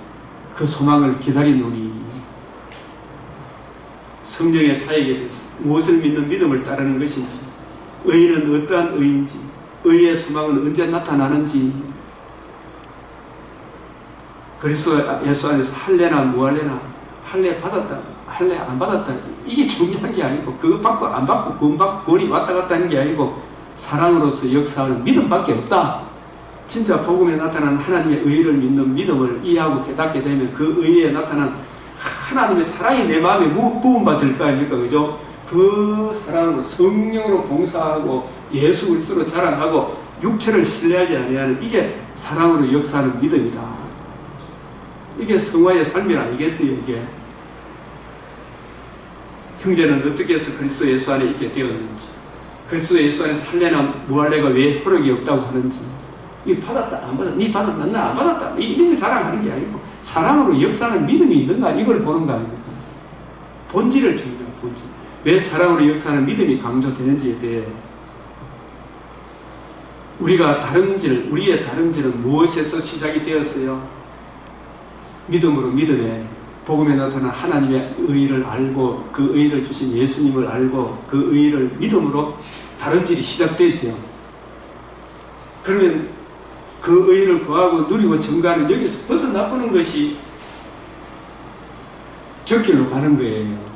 그 소망을 기다리노니 성령의 사역에 대해서 무엇을 믿는 믿음을 따르는 것인지, 의는 어떠한 의인지, 의의 소망은 언제 나타나는지, 그리스도 예수 안에서 할례나 무할례나, 할례 받았다, 할례 안 받았다, 이게 중요한 게 아니고, 그거 받고 안 받고 구원 받고 구원이 왔다 갔다 하는 게 아니고 사랑으로서 역사하는 믿음밖에 없다. 진짜 복음에 나타난 하나님의 의를 믿는 믿음을 이해하고 깨닫게 되면 그 의에 나타난 하나님의 사랑이 내 마음에 부음받을 거 아닙니까? 그죠? 그 사랑으로 성령으로 봉사하고 예수 그리스도로 자랑하고 육체를 신뢰하지 아니하는, 이게 사랑으로 역사하는 믿음이다. 이게 성화의 삶이 아니겠어요? 이게 형제는 어떻게 해서 그리스도 예수 안에 있게 되었는지, 그리스도 예수 안에서 할례나 무할례가 왜 허락이 없다고 하는지, 이 받았다 안 받았다, 니 받았다 나 안 받았다, 이런 거 자랑하는 게 아니고 사랑으로 역사하는 믿음이 있는가, 이걸 보는 거 아닙니까? 본질을 중요해요. 본질. 왜 사랑으로 역사하는 믿음이 강조되는지에 대해 우리의 다름질은 무엇에서 시작이 되었어요? 믿음으로, 믿음에 복음에 나타난 하나님의 의를 알고, 그 의를 주신 예수님을 알고 그 의를 믿음으로 다름질이 시작됐죠. 그러면 그 의를 구하고 누리고 증거하는, 여기서 벗어나보는 것이 곁길로 가는 거예요.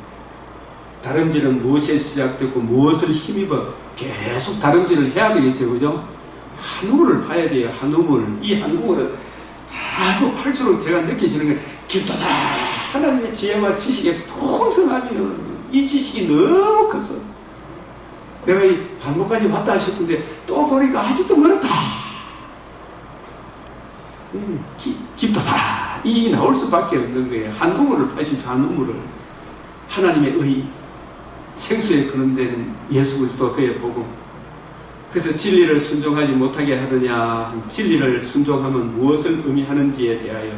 다름질은 무엇에 시작됐고 무엇을 힘입어 계속 다름질을 해야 되겠죠. 그죠? 한 우물을 파야 돼요. 한 우물. 이 한 우물은 자꾸 팔수록 제가 느껴지는 게 깊도다. 하나님의 지혜와 지식의 풍성함이요. 이 지식이 너무 컸어. 내가 이 반목까지 왔다 싶은데 또 보니까 아직도 멀었다. 깊도다. 이 나올 수밖에 없는 거예요. 한 우물을 파십시오. 한 우물을. 하나님의 의, 생수에 거는 데는 예수 그리스도 그의 복음. 그래서 진리를 순종하지 못하게 하느냐, 진리를 순종하면 무엇을 의미하는지에 대하여,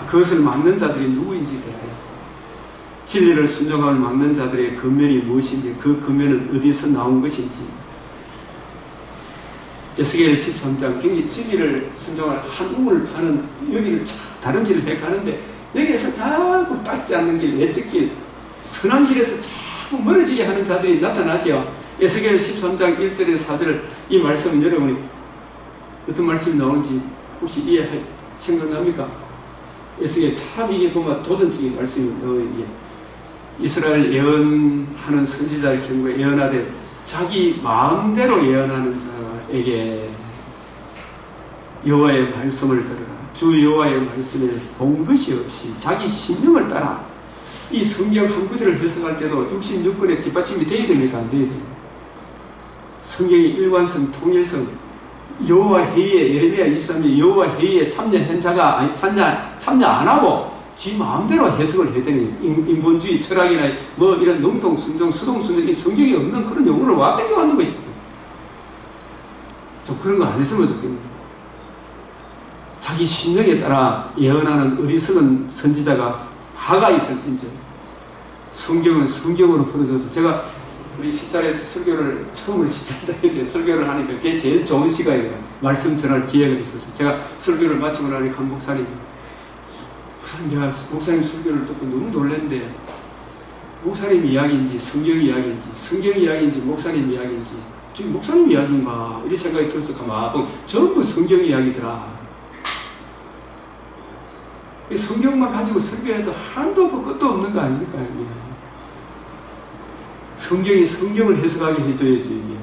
그것을 막는 자들이 누구인지에 대하여, 진리를 순종함을 막는 자들의 근면이 무엇인지, 그 근면은 어디서 나온 것인지. 에스겔 13장 진리를 순종할 한 우물을 파는 여기를 참 다름질을 해가는데 여기에서 자꾸 닦지 않는 길, 외적 길, 선한 길에서 자꾸 멀어지게 하는 자들이 나타나죠. 에스겔 13장 1절에 4절 이 말씀은 여러분이 어떤 말씀이 나오는지 혹시 생각납니까? 에스겔 참 이게 보면 도전적인 말씀이 나와요. 이스라엘 예언하는 선지자의 경우에 예언하되 자기 마음대로 예언하는 자에게 여호와의 말씀을 들으라. 주 여호와의 말씀에 본 것이 없이 자기 심령을 따라. 이 성경 한 구절을 해석할 때도 66권의 뒷받침이 돼야 됩니까? 안 돼야 됩니까? 성경의 일관성, 통일성, 여호와 회의에, 예레미야 23년 여호와 회의에 참여한 자가 참여 안 하고 지 마음대로 해석을 해야 되는 인본주의 철학이나 뭐 이런 능동 순종, 수동 순종, 이 성경이 없는 그런 용어를 와 땡겨왔는 것이죠. 좀 그런 거 안 했으면 좋겠네요. 자기 심령에 따라 예언하는 어리석은 선지자가 화가 있을진저 성경은 성경으로 풀어줘도 제가 우리 시찰에서 설교를 처음으로 시찰자에 대해 설교를 하니까 그게 제일 좋은 시간이에요. 말씀 전할 기회가 있어서 제가 설교를 마치고 나니까 한 목사님 내가 목사님 설교를 듣고 너무 놀랐는데 목사님 이야기인지 성경 이야기인지 성경 이야기인지 목사님 이야기인지 지금 목사님 이야기인가 이런 생각이 들어서 가만 보면 전부 성경 이야기더라. 성경만 가지고 설교해도 한도 없고 끝도 없는 거 아닙니까? 성경이 성경을 해석하게 해줘야지. 이게.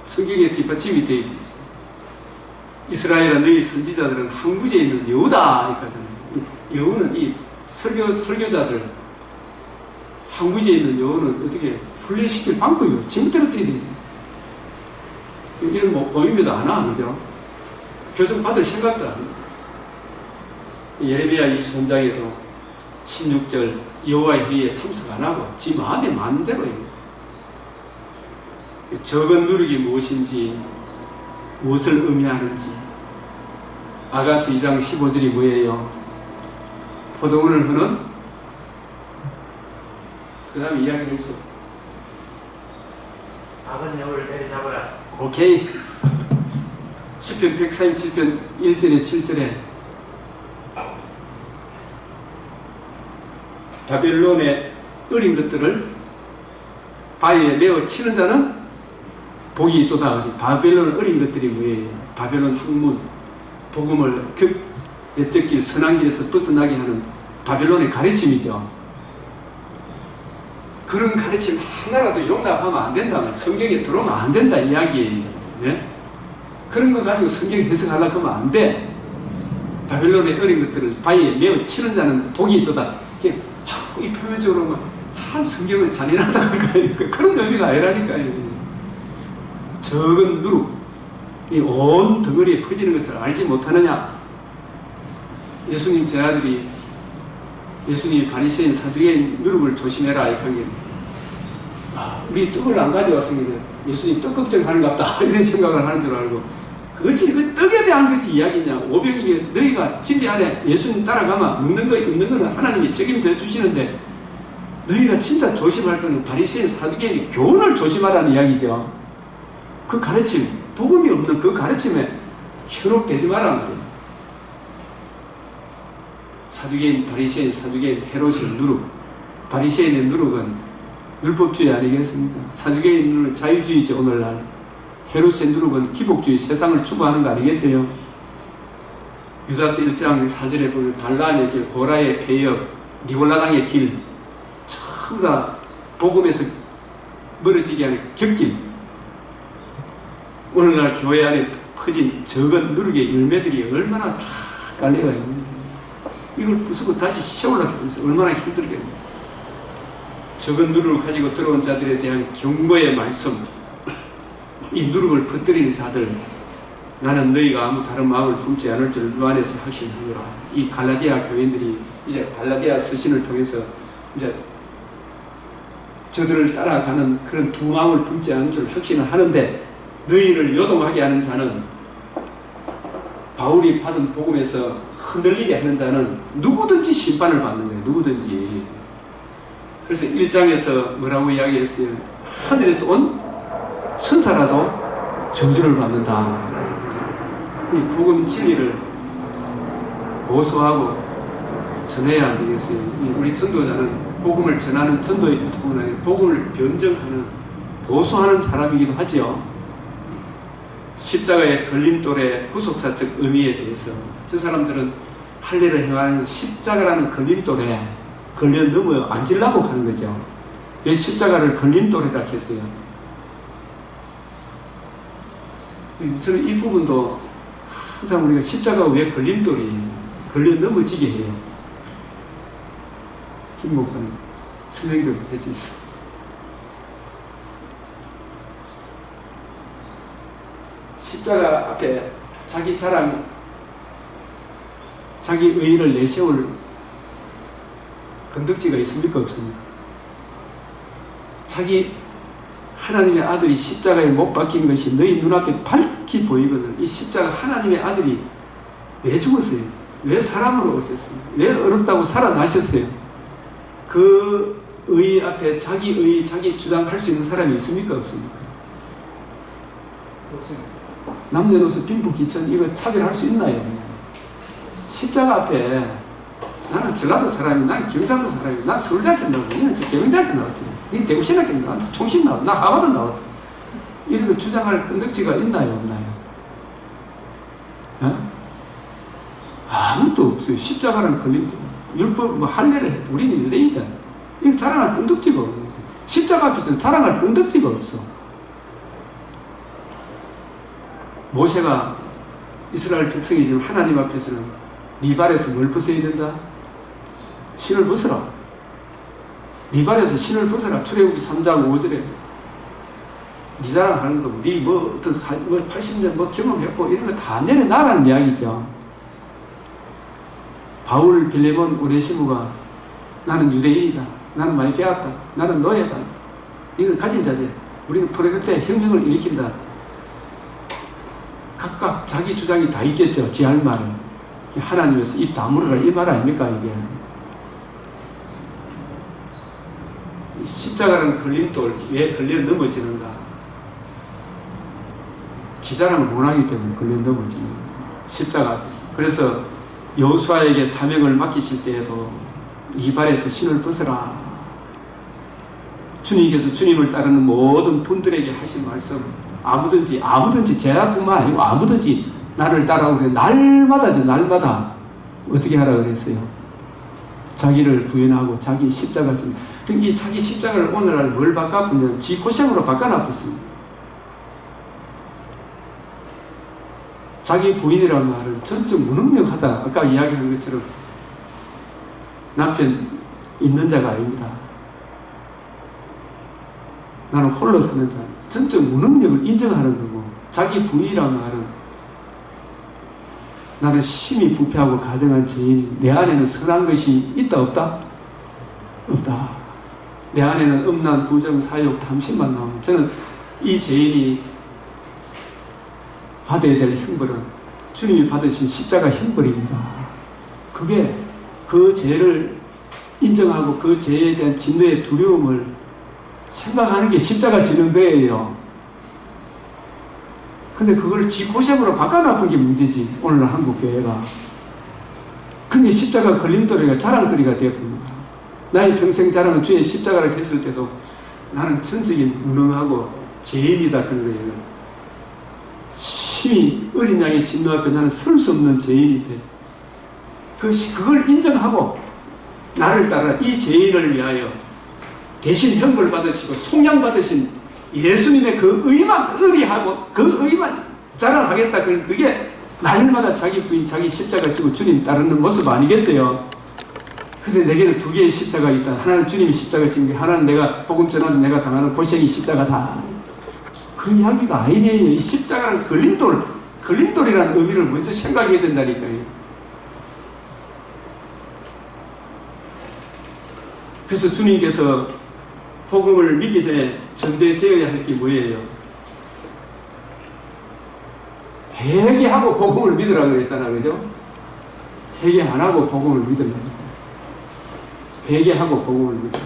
성경의 뒷받침이 되어 있지. 이스라엘아 너희 선지자들은 항구지에 있는 여우다 이렇게 하잖아요. 여우는 이 설교자들 항구지에 있는 여우는 어떻게 훈련시킬 방법이요. 지금대로 뛰어야 돼요. 이런 모임에도 안 와, 그죠? 교정 받을 생각도 안 해요. 예레미야 23장에도 16절 여호와의 회의에 참석 안 하고 지 마음에 맞는 대로 해요. 적은 누룩이 무엇인지 무엇을 의미하는지 아가스 2장 15절이 뭐예요? 포도원을 흐는 그 다음에 이야기를 했어. 작은 여우를 때려잡아라. 오케이. 시편 137편 1절에 7절에 바벨론의 어린 것들을 바위에 메어 치는 자는 복이 있도다. 바벨론 어린 것들이 뭐예요? 바벨론 학문, 복음을 외적 길, 선한 길에서 벗어나게 하는 바벨론의 가르침이죠. 그런 가르침 하나라도 용납하면 안 된다면 성경에 들어오면 안 된다 이야기예요. 네? 그런 거 가지고 성경 해석하려고 하면 안 돼. 바벨론의 어린 것들을 바위에 메어 치는 자는 복이 있도다. 이 표면적으로 보면 참 성경은 잔인하다고 그런 의미가 아니라니까요. 적은 누룩, 이 온 덩어리에 퍼지는 것을 알지 못하느냐. 예수님 제 아들이 예수님이 바리새인 사두개인 누룩을 조심해라 이렇게 한 게 우리 떡을 안 가져왔으면 예수님 떡 걱정하는갑다 이런 생각을 하는 줄 알고 어찌 그 떡에 대한 것이 이야기냐. 오병이게 너희가 진리 안에 예수님 따라가면 먹는 거 없는 거는 하나님이 책임져 주시는데 너희가 진짜 조심할 거는 바리새인 사두개인이 교훈을 조심하라는 이야기죠. 그 가르침, 복음이 없는 그 가르침에 현혹되지 말라는 거예요. 사두개인, 바리새인, 사두개인, 헤롯의 누룩. 바리새인의 누룩은 율법주의 아니겠습니까? 사두개인 누룩은 자유주의죠, 오늘날. 헤롯의 누룩은 기복주의, 세상을 추구하는 거 아니겠어요? 유다서 1장 4절에 보면 발람의 길, 고라의 배역, 니골라당의 길, 전부 다 복음에서 멀어지게 하는 격길. 오늘날 교회 안에 퍼진 적은 누룩의 열매들이 얼마나 쫙 깔려가 있는데 이걸 부수고 다시 세우려고 해서 얼마나 힘들겠냐. 적은 누룩을 가지고 들어온 자들에 대한 경고의 말씀, 이 누룩을 퍼뜨리는 자들, 나는 너희가 아무 다른 마음을 품지 않을 줄 너 안에서 확신하노라. 이 갈라디아 교인들이 이제 갈라디아 서신을 통해서 이제 저들을 따라가는 그런 두 마음을 품지 않을 줄 확신을 하는데, 너희를 요동하게 하는 자는, 바울이 받은 복음에서 흔들리게 하는 자는 누구든지 심판을 받는 거예요. 누구든지. 그래서 1장에서 뭐라고 이야기했어요? 하늘에서 온 천사라도 저주를 받는다. 이 복음 진리를 고소하고 전해야 안 되겠어요. 우리 전도자는 복음을 전하는 전도의 유통은 아니라 복음을 변증하는, 보수하는 사람이기도 하지요. 십자가의 걸림돌의 후속사적 의미에 대해서 저 사람들은 할례를 행하면서 십자가라는 걸림돌에 걸려 넘어 앉으려고 하는 거죠. 왜 십자가를 걸림돌이라 했어요? 저는 이 부분도 항상 우리가 십자가가 왜 걸림돌이 걸려 넘어지게 해요. 김 목사님 설명 좀 해주세요. 십자가 앞에 자기 자랑, 자기 의의를 내세울 건덕지가 있습니까? 없습니까? 자기 하나님의 아들이 십자가에 못 박힌 것이 너희 눈앞에 밝히 보이거든. 이 십자가 하나님의 아들이 왜 죽었어요? 왜 사람으로 오셨어요? 왜 어렵다고 살아나셨어요? 그 의의 앞에 자기 의의, 자기 주장할 수 있는 사람이 있습니까? 없습니까? 없습니다. 남녀노소 빈부귀천 이거 차별할 수 있나요? 십자가 앞에 나는 전라도 사람이, 나는 경상도 사람이, 난 서울대학교 나왔고, 니는 저 경영대학교 나왔지, 니 대구신학교 나왔지, 총신 나왔다, 나 하버드 나왔다. 이런 거 주장할 건덕지가 있나요? 없나요? 어? 아무것도 없어요. 십자가라는 걸림돌. 율법, 할례를 해. 우리는 유대인이다. 이거 자랑할 건덕지가 없는데. 십자가 앞에서는 자랑할 건덕지가 없어. 모세가 이스라엘 백성이 지금 하나님 앞에서는 네 발에서 뭘 벗어야 된다? 신을 벗어라. 네 발에서 신을 벗어라. 출애굽기 3장 5절에 네 자랑하는 거, 네 뭐 어떤 80년 뭐 경험했고 이런 거 다 내려놔라는 이야기죠. 바울, 빌레몬, 오네시모가 나는 유대인이다. 나는 많이 배웠다. 나는 노예다. 이걸 가진 자들. 우리는 프로레타 혁명을 일으킨다. 각각 자기 주장이 다 있겠죠. 지 할 말은. 하나님에서 입 다물어라 이 말 아닙니까 이게. 십자가라는 걸림돌 왜 걸려 넘어지는가? 지자랑을 못하기 때문에 걸려 넘어지는 거예요. 십자가 앞에서. 그래서 여호수아에게 사명을 맡기실 때에도 이 발에서 신을 벗어라. 주님께서 주님을 따르는 모든 분들에게 하신 말씀, 아무든지 제자뿐만 아니고 아무든지 나를 따라오래. 날마다 어떻게 하라 그랬어요? 자기를 부인하고 자기 십자가 좀. 이 자기 십자가를 오늘날 뭘 바꿔보면 지 고생으로 바꿔놨습니다. 자기 부인이라는 말은 전적 무능력하다. 아까 이야기한 것처럼 남편 있는 자가 아닙니다. 나는 홀로 사는 자. 전적 무능력을 인정하는 거고, 자기 부인이라는 말은 나는 심히 부패하고 가정한 죄인이, 내 안에는 선한 것이 있다 없다? 없다. 내 안에는 음란, 부정, 사욕, 탐심만 나오는, 저는 이 죄인이 받아야 될 형벌은 주님이 받으신 십자가 형벌입니다. 그게 그 죄를 인정하고 그 죄에 대한 진노의 두려움을 생각하는 게 십자가 지는 거예요. 근데 그걸 지 고생으로 바꿔놓은 게 문제지, 오늘날 한국 교회가. 근데 십자가 걸림돌이가 자랑거리가 되어버립니다. 나의 평생 자랑은 주의 십자가를 했을 때도 나는 전적인 무능하고 죄인이다 그런 거예요. 심히 어린 양의 진노 앞에 나는 설 수 없는 죄인인데, 그걸 인정하고 나를 따라 이 죄인을 위하여 대신 형벌 받으시고 속량 받으신 예수님의 그 의만 의리하고 그 의만 자랑하겠다. 그게 날마다 자기 부인, 자기 십자가 지고 주님 따르는 모습 아니겠어요? 근데 내게는 두 개의 십자가 있다. 하나는 주님이 십자가 지는 게, 하나는 내가 복음 전하는 내가 당하는 고생이 십자가다. 그 이야기가 아니에요. 이 십자가는 걸림돌이라는 의미를 먼저 생각해야 된다니까요. 그래서 주님께서 복음을 믿기 전에 전제되어야 할 게 뭐예요? 회개하고 복음을 믿으라고 그랬잖아요. 그죠? 회개 안 하고 복음을 믿으라고. 회개하고 복음을 믿으라.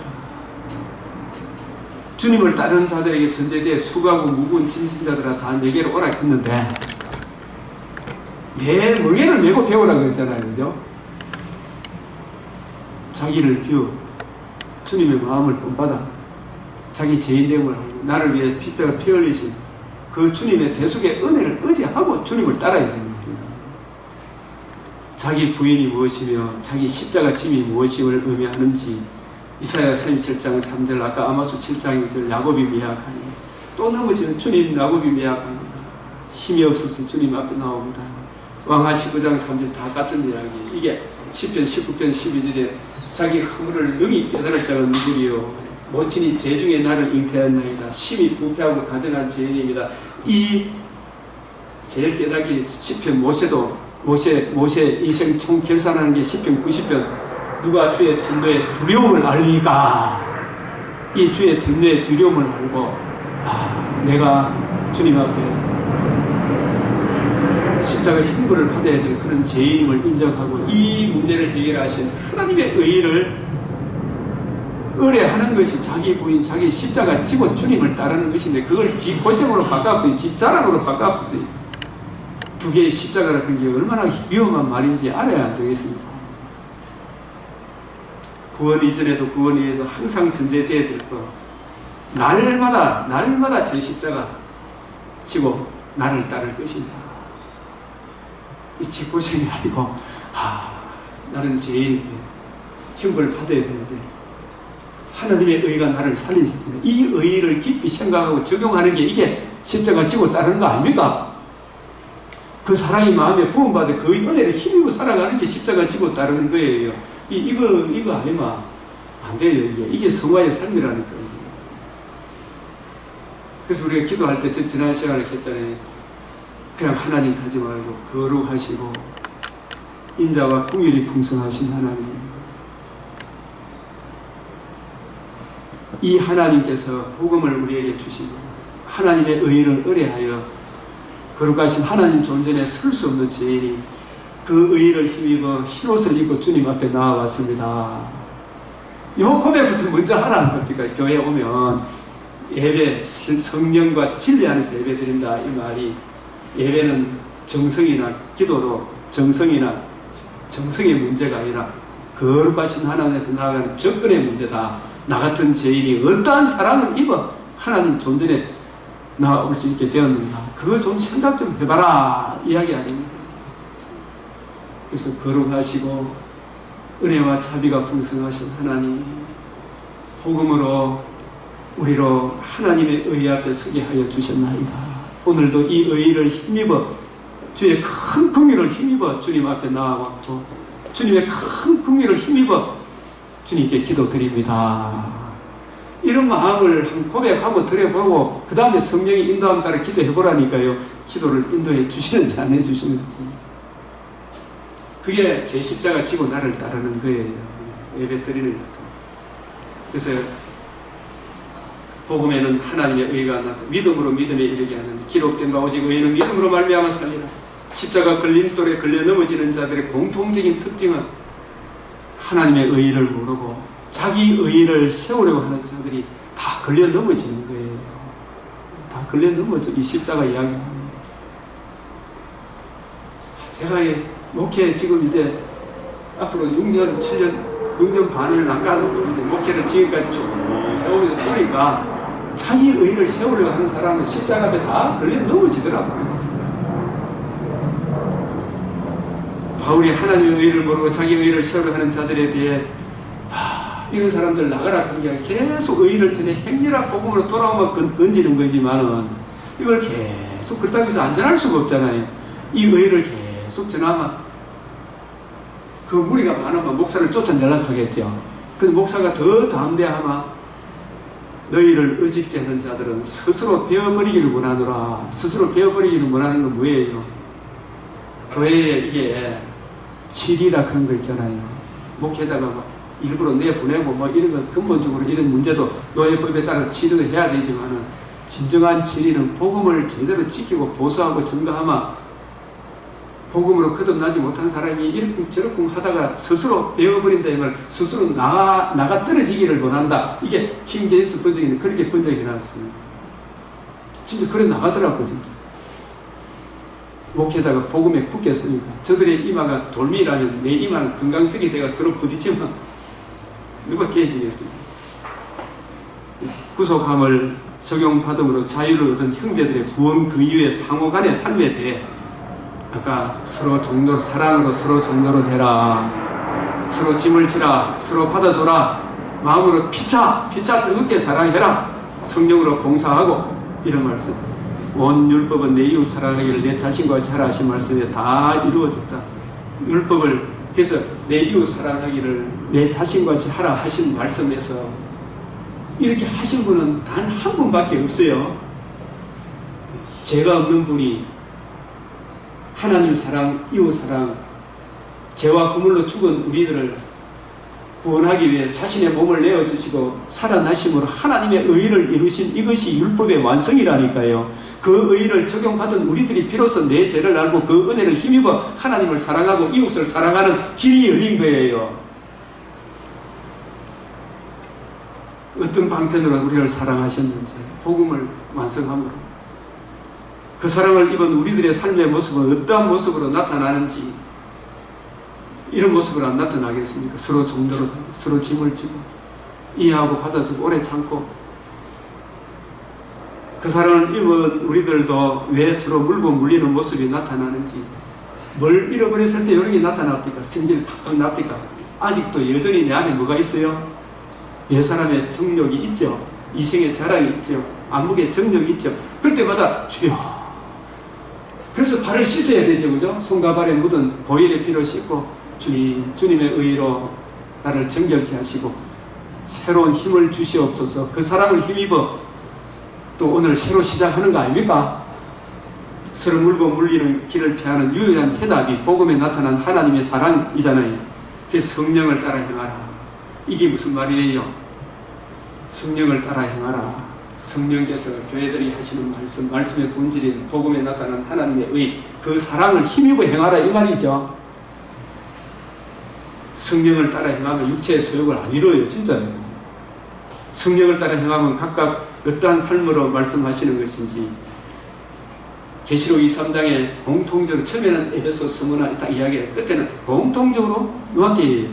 주님을 따르는 자들에게 전제되어 수고하고 무거운 짐진 자들아 다 내게로 오라 했는데, 내 멍에를 메고 배우라고 했잖아요. 그죠? 자기를 비워 주님의 마음을 본받아 자기 죄인됨을 알고 나를 위해 피뼈가 피 흘리신 그 주님의 대속의 은혜를 의지하고 주님을 따라야 되는 거예요. 자기 부인이 무엇이며 자기 십자가 짐이 무엇임을 의미하는지 이사야 37장 3절, 아까 아모스 7장 2절, 야곱이 미약하니 또 넘어지면 주님 야곱이 미약합니다. 힘이 없어서 주님 앞에 나옵니다. 왕하 19장 3절 다 같은 이야기. 이게 시편 19편 12절에 자기 허물을 능히 깨달을 자가 누구리요? 모친이 재중에 나를 잉태하였나이다. 심히 부패하고 가증한 죄인입니다. 이 제일 깨닫기 시편 모세 이생 총 결산하는 게 시편 90편. 누가 주의 진노의 두려움을 알리까? 이 주의 진노의 두려움을 알고 내가 주님 앞에 십자가 형벌을 받아야 될 그런 죄인임을 인정하고 이 문제를 해결하신 하나님의 의의를 의뢰하는 것이 자기 부인, 자기 십자가 지고 주님을 따르는 것인데, 그걸 지 고생으로 바꿔버리고 지 자랑으로 바꿔버리고 두 개의 십자가라는 게 얼마나 위험한 말인지 알아야 안 되겠습니까? 구원 이전에도 구원 이후에도 항상 전제되어야 될 것. 날마다 제 십자가 지고 나를 따를 것이다. 이 직고생이 아니고 나는 죄인인데 형벌을 받아야 되는데 하나님의 의가 나를 살리셨구나. 이 의를 깊이 생각하고 적용하는 게 이게 십자가 지고 따르는 거 아닙니까? 그 사랑이 마음에 부음받아 그 은혜를 힘입어 살아가는 게 십자가 지고 따르는 거예요. 이거 아니면 안 돼요. 이게 성화의 삶이라니까요. 그래서 우리가 기도할 때 지난 시간에 했잖아요. 그냥 하나님 가지 말고 거룩하시고 인자와 긍휼이 풍성하신 하나님, 이 하나님께서 복음을 우리에게 주시고 하나님의 의를 의뢰하여 거룩하신 하나님 존전에 설 수 없는 죄인이 그 의를 힘입어 흰옷을 입고 주님 앞에 나와왔습니다. 이 고백부터 먼저 하라는 겁니까? 교회 오면 예배, 성령과 진리 안에서 예배 드린다 이 말이, 예배는 정성이나 기도로 정성의 문제가 아니라 거룩하신 하나님 앞에 나아가는 접근의 문제다. 나 같은 죄인이 어떠한 사랑을 입어 하나님 존전에 나올 수 있게 되었는가, 그거 좀 생각 좀 해봐라 이야기 아닙니까? 그래서 거룩하시고 은혜와 자비가 풍성하신 하나님, 복음으로 우리로 하나님의 의 앞에 서게 하여 주셨나이다. 오늘도 이 의를 힘입어 주의 큰 긍휼을 힘입어 주님 앞에 나아왔고 주님의 큰 긍휼을 힘입어 주님께 기도드립니다. 이런 마음을 한번 고백하고 드려보고 그 다음에 성령이 인도함 따라 기도해보라니까요. 기도를 인도해 주시는지 안 해주시는지. 그게 제 십자가 지고 나를 따르는 거예요. 예배 드리는 것. 그래서 복음에는 하나님의 의가 나타 믿음으로 믿음에 이르게 하는 기록된 바 오직 의인은 믿음으로 말미암아 살리라. 십자가 걸림돌에 걸려 넘어지는 자들의 공통적인 특징은 하나님의 의의를 모르고 자기 의의를 세우려고 하는 자들이 다 걸려 넘어지는 거예요. 다 걸려 넘어져. 이 십자가 이야기합니다. 제가 목회 지금 이제 앞으로 6년 반을 남겨놓고 목회를 지금까지 쭉 해오면서 보니까 자기 의의를 세우려고 하는 사람은 십자가 앞에 다 걸려 넘어지더라고요. 바울이 하나님의 의의를 모르고 자기 의의를 세우려고 하는 자들에 대해 이런 사람들 나가라 그런 게 아니라 계속 의의를 전해 행렬한 복음으로 돌아오면 건지는 거지만은 이걸 계속 그렇다고 해서 안전할 수가 없잖아요. 이 의의를 계속 전하면 그 무리가 많으면 목사를 쫓아내려고 하겠죠. 근데 목사가 더 담대하면 너희를 어짓게 하는 자들은 스스로 베어버리기를 원하노라. 스스로 베어버리기를 원하는 건 뭐예요? 교회에 이게 질이라 그런 거 있잖아요. 목회자가 막 일부러 내보내고 뭐 이런 건 근본적으로 이런 문제도 노예법에 따라서 치료도 해야 되지만은 진정한 진리는 복음을 제대로 지키고 보수하고 증거하면 복음으로 거듭나지 못한 사람이 이렇게 저렇게 하다가 스스로 베어버린다 이 말, 스스로 나가 떨어지기를 원한다. 이게 킹 제임스 버전이 그렇게 번역해 놨습니다. 진짜 그래 나가더라고 진짜. 목회자가 복음에 굳게 서니까 저들의 이마가 돌미라면 내 이마는 금강석이 되어 서로 부딪히면 누가 깨지겠습니까? 구속함을 적용받음으로 자유를 얻은 형제들의 구원 그 이후의 상호 간의 삶에 대해 아까 서로 정도로 사랑으로 서로 정도로 해라. 서로 짐을 지라. 서로 받아줘라. 마음으로 피차 뜨겁게 사랑해라. 성령으로 봉사하고 이런 말씀. 온 율법은 내 이웃 사랑하기를 내 자신과 같이 하라 하신 말씀에 다 이루어졌다. 율법을 그래서 내 이웃 사랑하기를 내 자신과 같이 하라 하신 말씀에서 이렇게 하신 분은 단 한 분밖에 없어요. 죄가 없는 분이 하나님 사랑, 이웃 사랑, 죄와 허물로 죽은 우리들을 구원하기 위해 자신의 몸을 내어주시고 살아나심으로 하나님의 의의를 이루신 이것이 율법의 완성이라니까요. 그 의의를 적용받은 우리들이 비로소 내 죄를 알고 그 은혜를 힘입어 하나님을 사랑하고 이웃을 사랑하는 길이 열린 거예요. 어떤 방편으로 우리를 사랑하셨는지 복음을 완성함으로 그 사랑을 입은 우리들의 삶의 모습은 어떠한 모습으로 나타나는지 이런 모습으로 안 나타나겠습니까? 서로 정도로 서로 짐을 지고 이해하고 받아주고 오래 참고 그 사랑을 입은 우리들도 왜 서로 물고 물리는 모습이 나타나는지 뭘 잃어버렸을 때 이런 게 나타납니까? 성질이 팍팍 납니까? 아직도 여전히 내 안에 뭐가 있어요? 옛사람의 정욕이 있죠. 이생의 자랑이 있죠. 안목의 정욕이 있죠. 그럴 때마다 주여. 그래서 발을 씻어야 되죠. 그죠? 손과 발에 묻은 보혈의 피로 씻고 주님의 의로 나를 정결케 하시고 새로운 힘을 주시옵소서. 그 사랑을 힘입어 또 오늘 새로 시작하는 거 아닙니까? 서로 물고 물리는 길을 피하는 유일한 해답이 복음에 나타난 하나님의 사랑이잖아요. 그래서 성령을 따라 행하라. 이게 무슨 말이에요? 성령을 따라 행하라. 성령께서 교회들이 하시는 말씀의 본질인 복음에 나타난 하나님의 의, 그 사랑을 힘입어 행하라 이 말이죠. 성령을 따라 행하면 육체의 소욕을 안 이루어요. 진짜요. 성령을 따라 행하면 각각 어떠한 삶으로 말씀하시는 것인지 계시록 2, 3장에 공통적으로 처음에는 에베소 서문화 딱 이야기해요. 끝에는 공통적으로 누구한테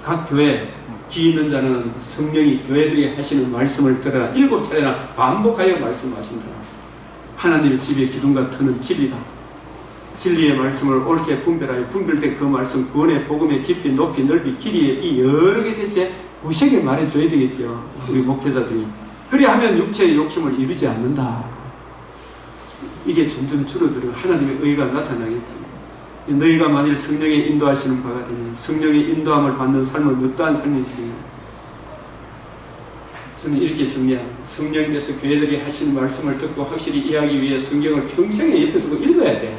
각 교회 귀 있는 자는 성령이 교회들이 하시는 말씀을 들어라. 7차례나 반복하여 말씀하신다. 하나님의 집이 기둥과 터는 집이다. 진리의 말씀을 옳게 분별하여 분별된 그 말씀 구원의 복음의 깊이 높이 넓이 길이에 이 여러 개 대해서 구체하게 말해줘야 되겠죠. 우리 목회자들이. 그리하면 육체의 욕심을 이루지 않는다. 이게 점점 줄어들어 하나님의 의가 나타나겠지. 너희가 만일 성령의 인도하시는 바가 되니 성령의 인도함을 받는 삶은 어떠한 삶인지 저는 이렇게 정리합니다. 성령께서 교회들이 하시는 말씀을 듣고 확실히 이해하기 위해 성경을 평생에 옆에 두고 읽어야 돼.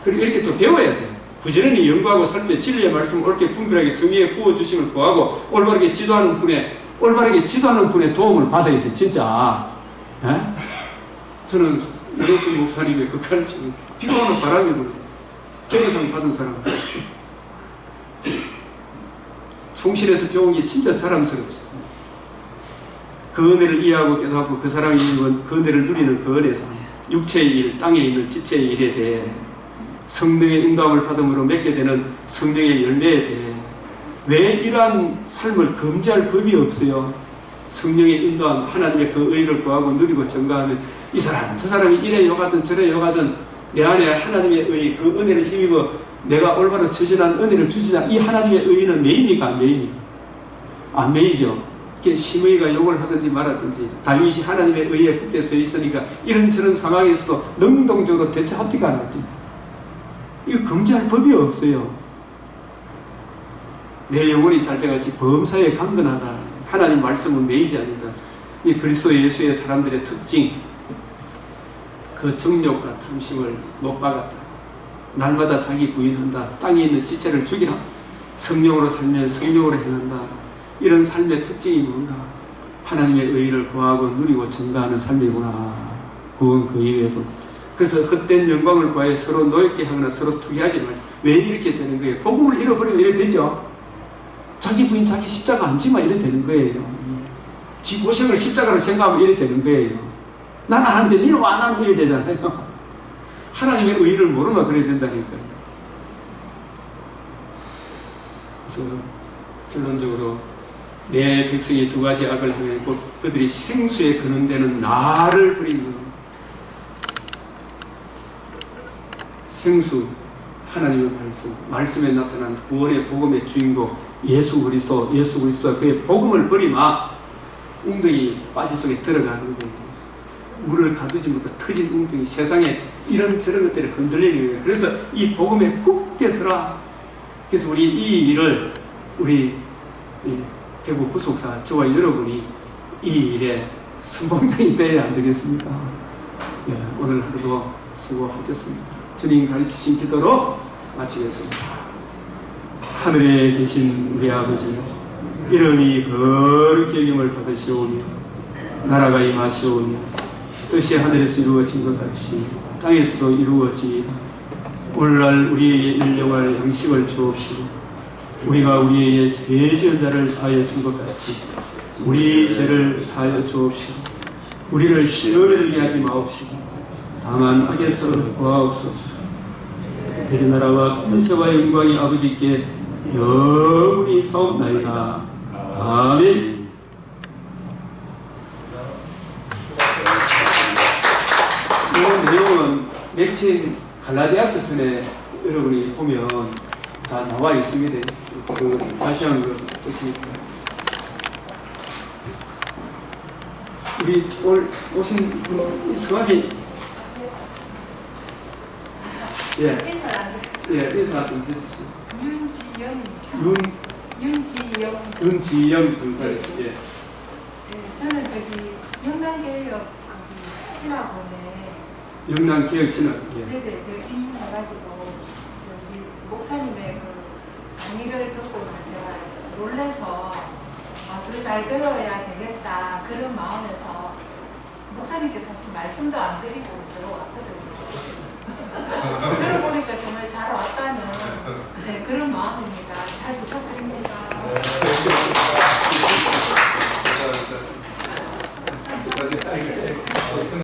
그리고 이렇게 또 배워야 돼. 부지런히 연구하고 살펴 진리의 말씀을 옳게 분별하게 성령에 부어주심을 구하고 올바르게 지도하는 분의 도움을 받아야 돼. 진짜. 에? 저는 이래수 목사님의 그 가르침은 비가 오는 바람이 불어요. 경영상 받은 사람 총실에서 배운 게 진짜 자랑스럽습니다. 그 은혜를 이해하고 깨닫고 그 사람이 있는 그 은혜를 누리는 그 은혜상 육체의 일, 땅에 있는 지체의 일에 대해 성령의 인도함을 받음으로 맺게 되는 성령의 열매에 대해 왜 이러한 삶을 금지할 법이 없어요. 성령의 인도함, 하나님의 그 의를 구하고 누리고 증가하면 이 사람, 저 사람이 이래 요가든 저래 요가든 내 안에 하나님의 의, 그 은혜를 힘입어 내가 올바로 처신한 은혜를 주시자. 이 하나님의 의는 매입니까? 안 매입니까? 안 매이죠. 심의가 욕을 하든지 말하든지 다윗이 하나님의 의에 붙게 서 있으니까 이런저런 상황에서도 능동적으로 대처합니까 안 합니까? 이거 금지할 법이 없어요. 내 영혼이 잘 돼같이 범사에 강건하다. 하나님 말씀은 매이지 않는다. 이 그리스도 예수의 사람들의 특징, 그 정욕과 탐심을 못 박았다. 날마다 자기 부인한다. 땅에 있는 지체를 죽이라. 성령으로 살면 성령으로 행한다. 이런 삶의 특징이 뭔가? 하나님의 의를 구하고 누리고 증가하는 삶이구나. 그건 그 이외에도. 그래서 헛된 영광을 구하여 서로 노엽게 하거나 서로 투기하지 말자. 왜 이렇게 되는 거예요? 복음을 잃어버리면 이래 되죠. 자기 부인 자기 십자가 안 지면 이래 되는 거예요. 지 고생을 십자가로 생각하면 이래 되는 거예요. 나는 하는데 니는 안 하면 이래 되잖아요. 하나님의 의를 모르면 그래야 된다니까요. 그래서 결론적으로 내 백성이 두 가지 악을 행했고 그들이 생수에 거는데는 나를 버린 것. 생수, 하나님의 말씀, 말씀에 나타난 구원의 복음의 주인공 예수 그리스도가 그의 복음을 버리마 웅덩이 바지 속에 들어가는 거예요. 물을 가두지 못한 터진 웅덩이, 세상에 이런저런 것들이 흔들리는 거예요. 그래서 이 복음에 굳게 서라. 그래서 우리 이 일을 우리 대구 부속사 저와 여러분이 이 일에 선봉장이 되어야 안 되겠습니까? 오늘 하루도 수고하셨습니다. 주님 가르치신 기도로 마치겠습니다. 하늘에 계신 우리 아버지, 이름이 거룩히 여김을 받으시오며 나라가 임하시오며 뜻이 하늘에서 이루어진 것 같이 땅에서도 이루어지이다. 오늘날 우리의 일용할 양식을 주옵시고 우리가 우리의 죄 지은 자를 사하여 준 것 같이 우리 죄를 사하여 주옵시고 우리를 시험에 들게 하지 마옵시고 다만 악에서 구하옵소서. 그 나라와 권세와 영광이 아버지께 영원히 있사옵나이다. 아멘. 이 내용은 맥체인 갈라디아서 편에 여러분이 보면 다 나와 있습니다. 그 자세한 거 보시니까. 우리 오늘 오신 이 성함이 인사 좀 해주세요. 윤지영 군사예요. 예. 저는 저기 영남개혁 신학원에 영남개혁신학. 예. 네네 제가 입문해가지고 저기 목사님의 그 강의를 듣고 제가 놀래서 더 잘 배워야 되겠다 그런 마음에서 목사님께 사실 말씀도 안 드리고 들어왔거든요. 들어보니까 정말 잘 왔다는 그런 마음입니다. 잘 부탁드립니다.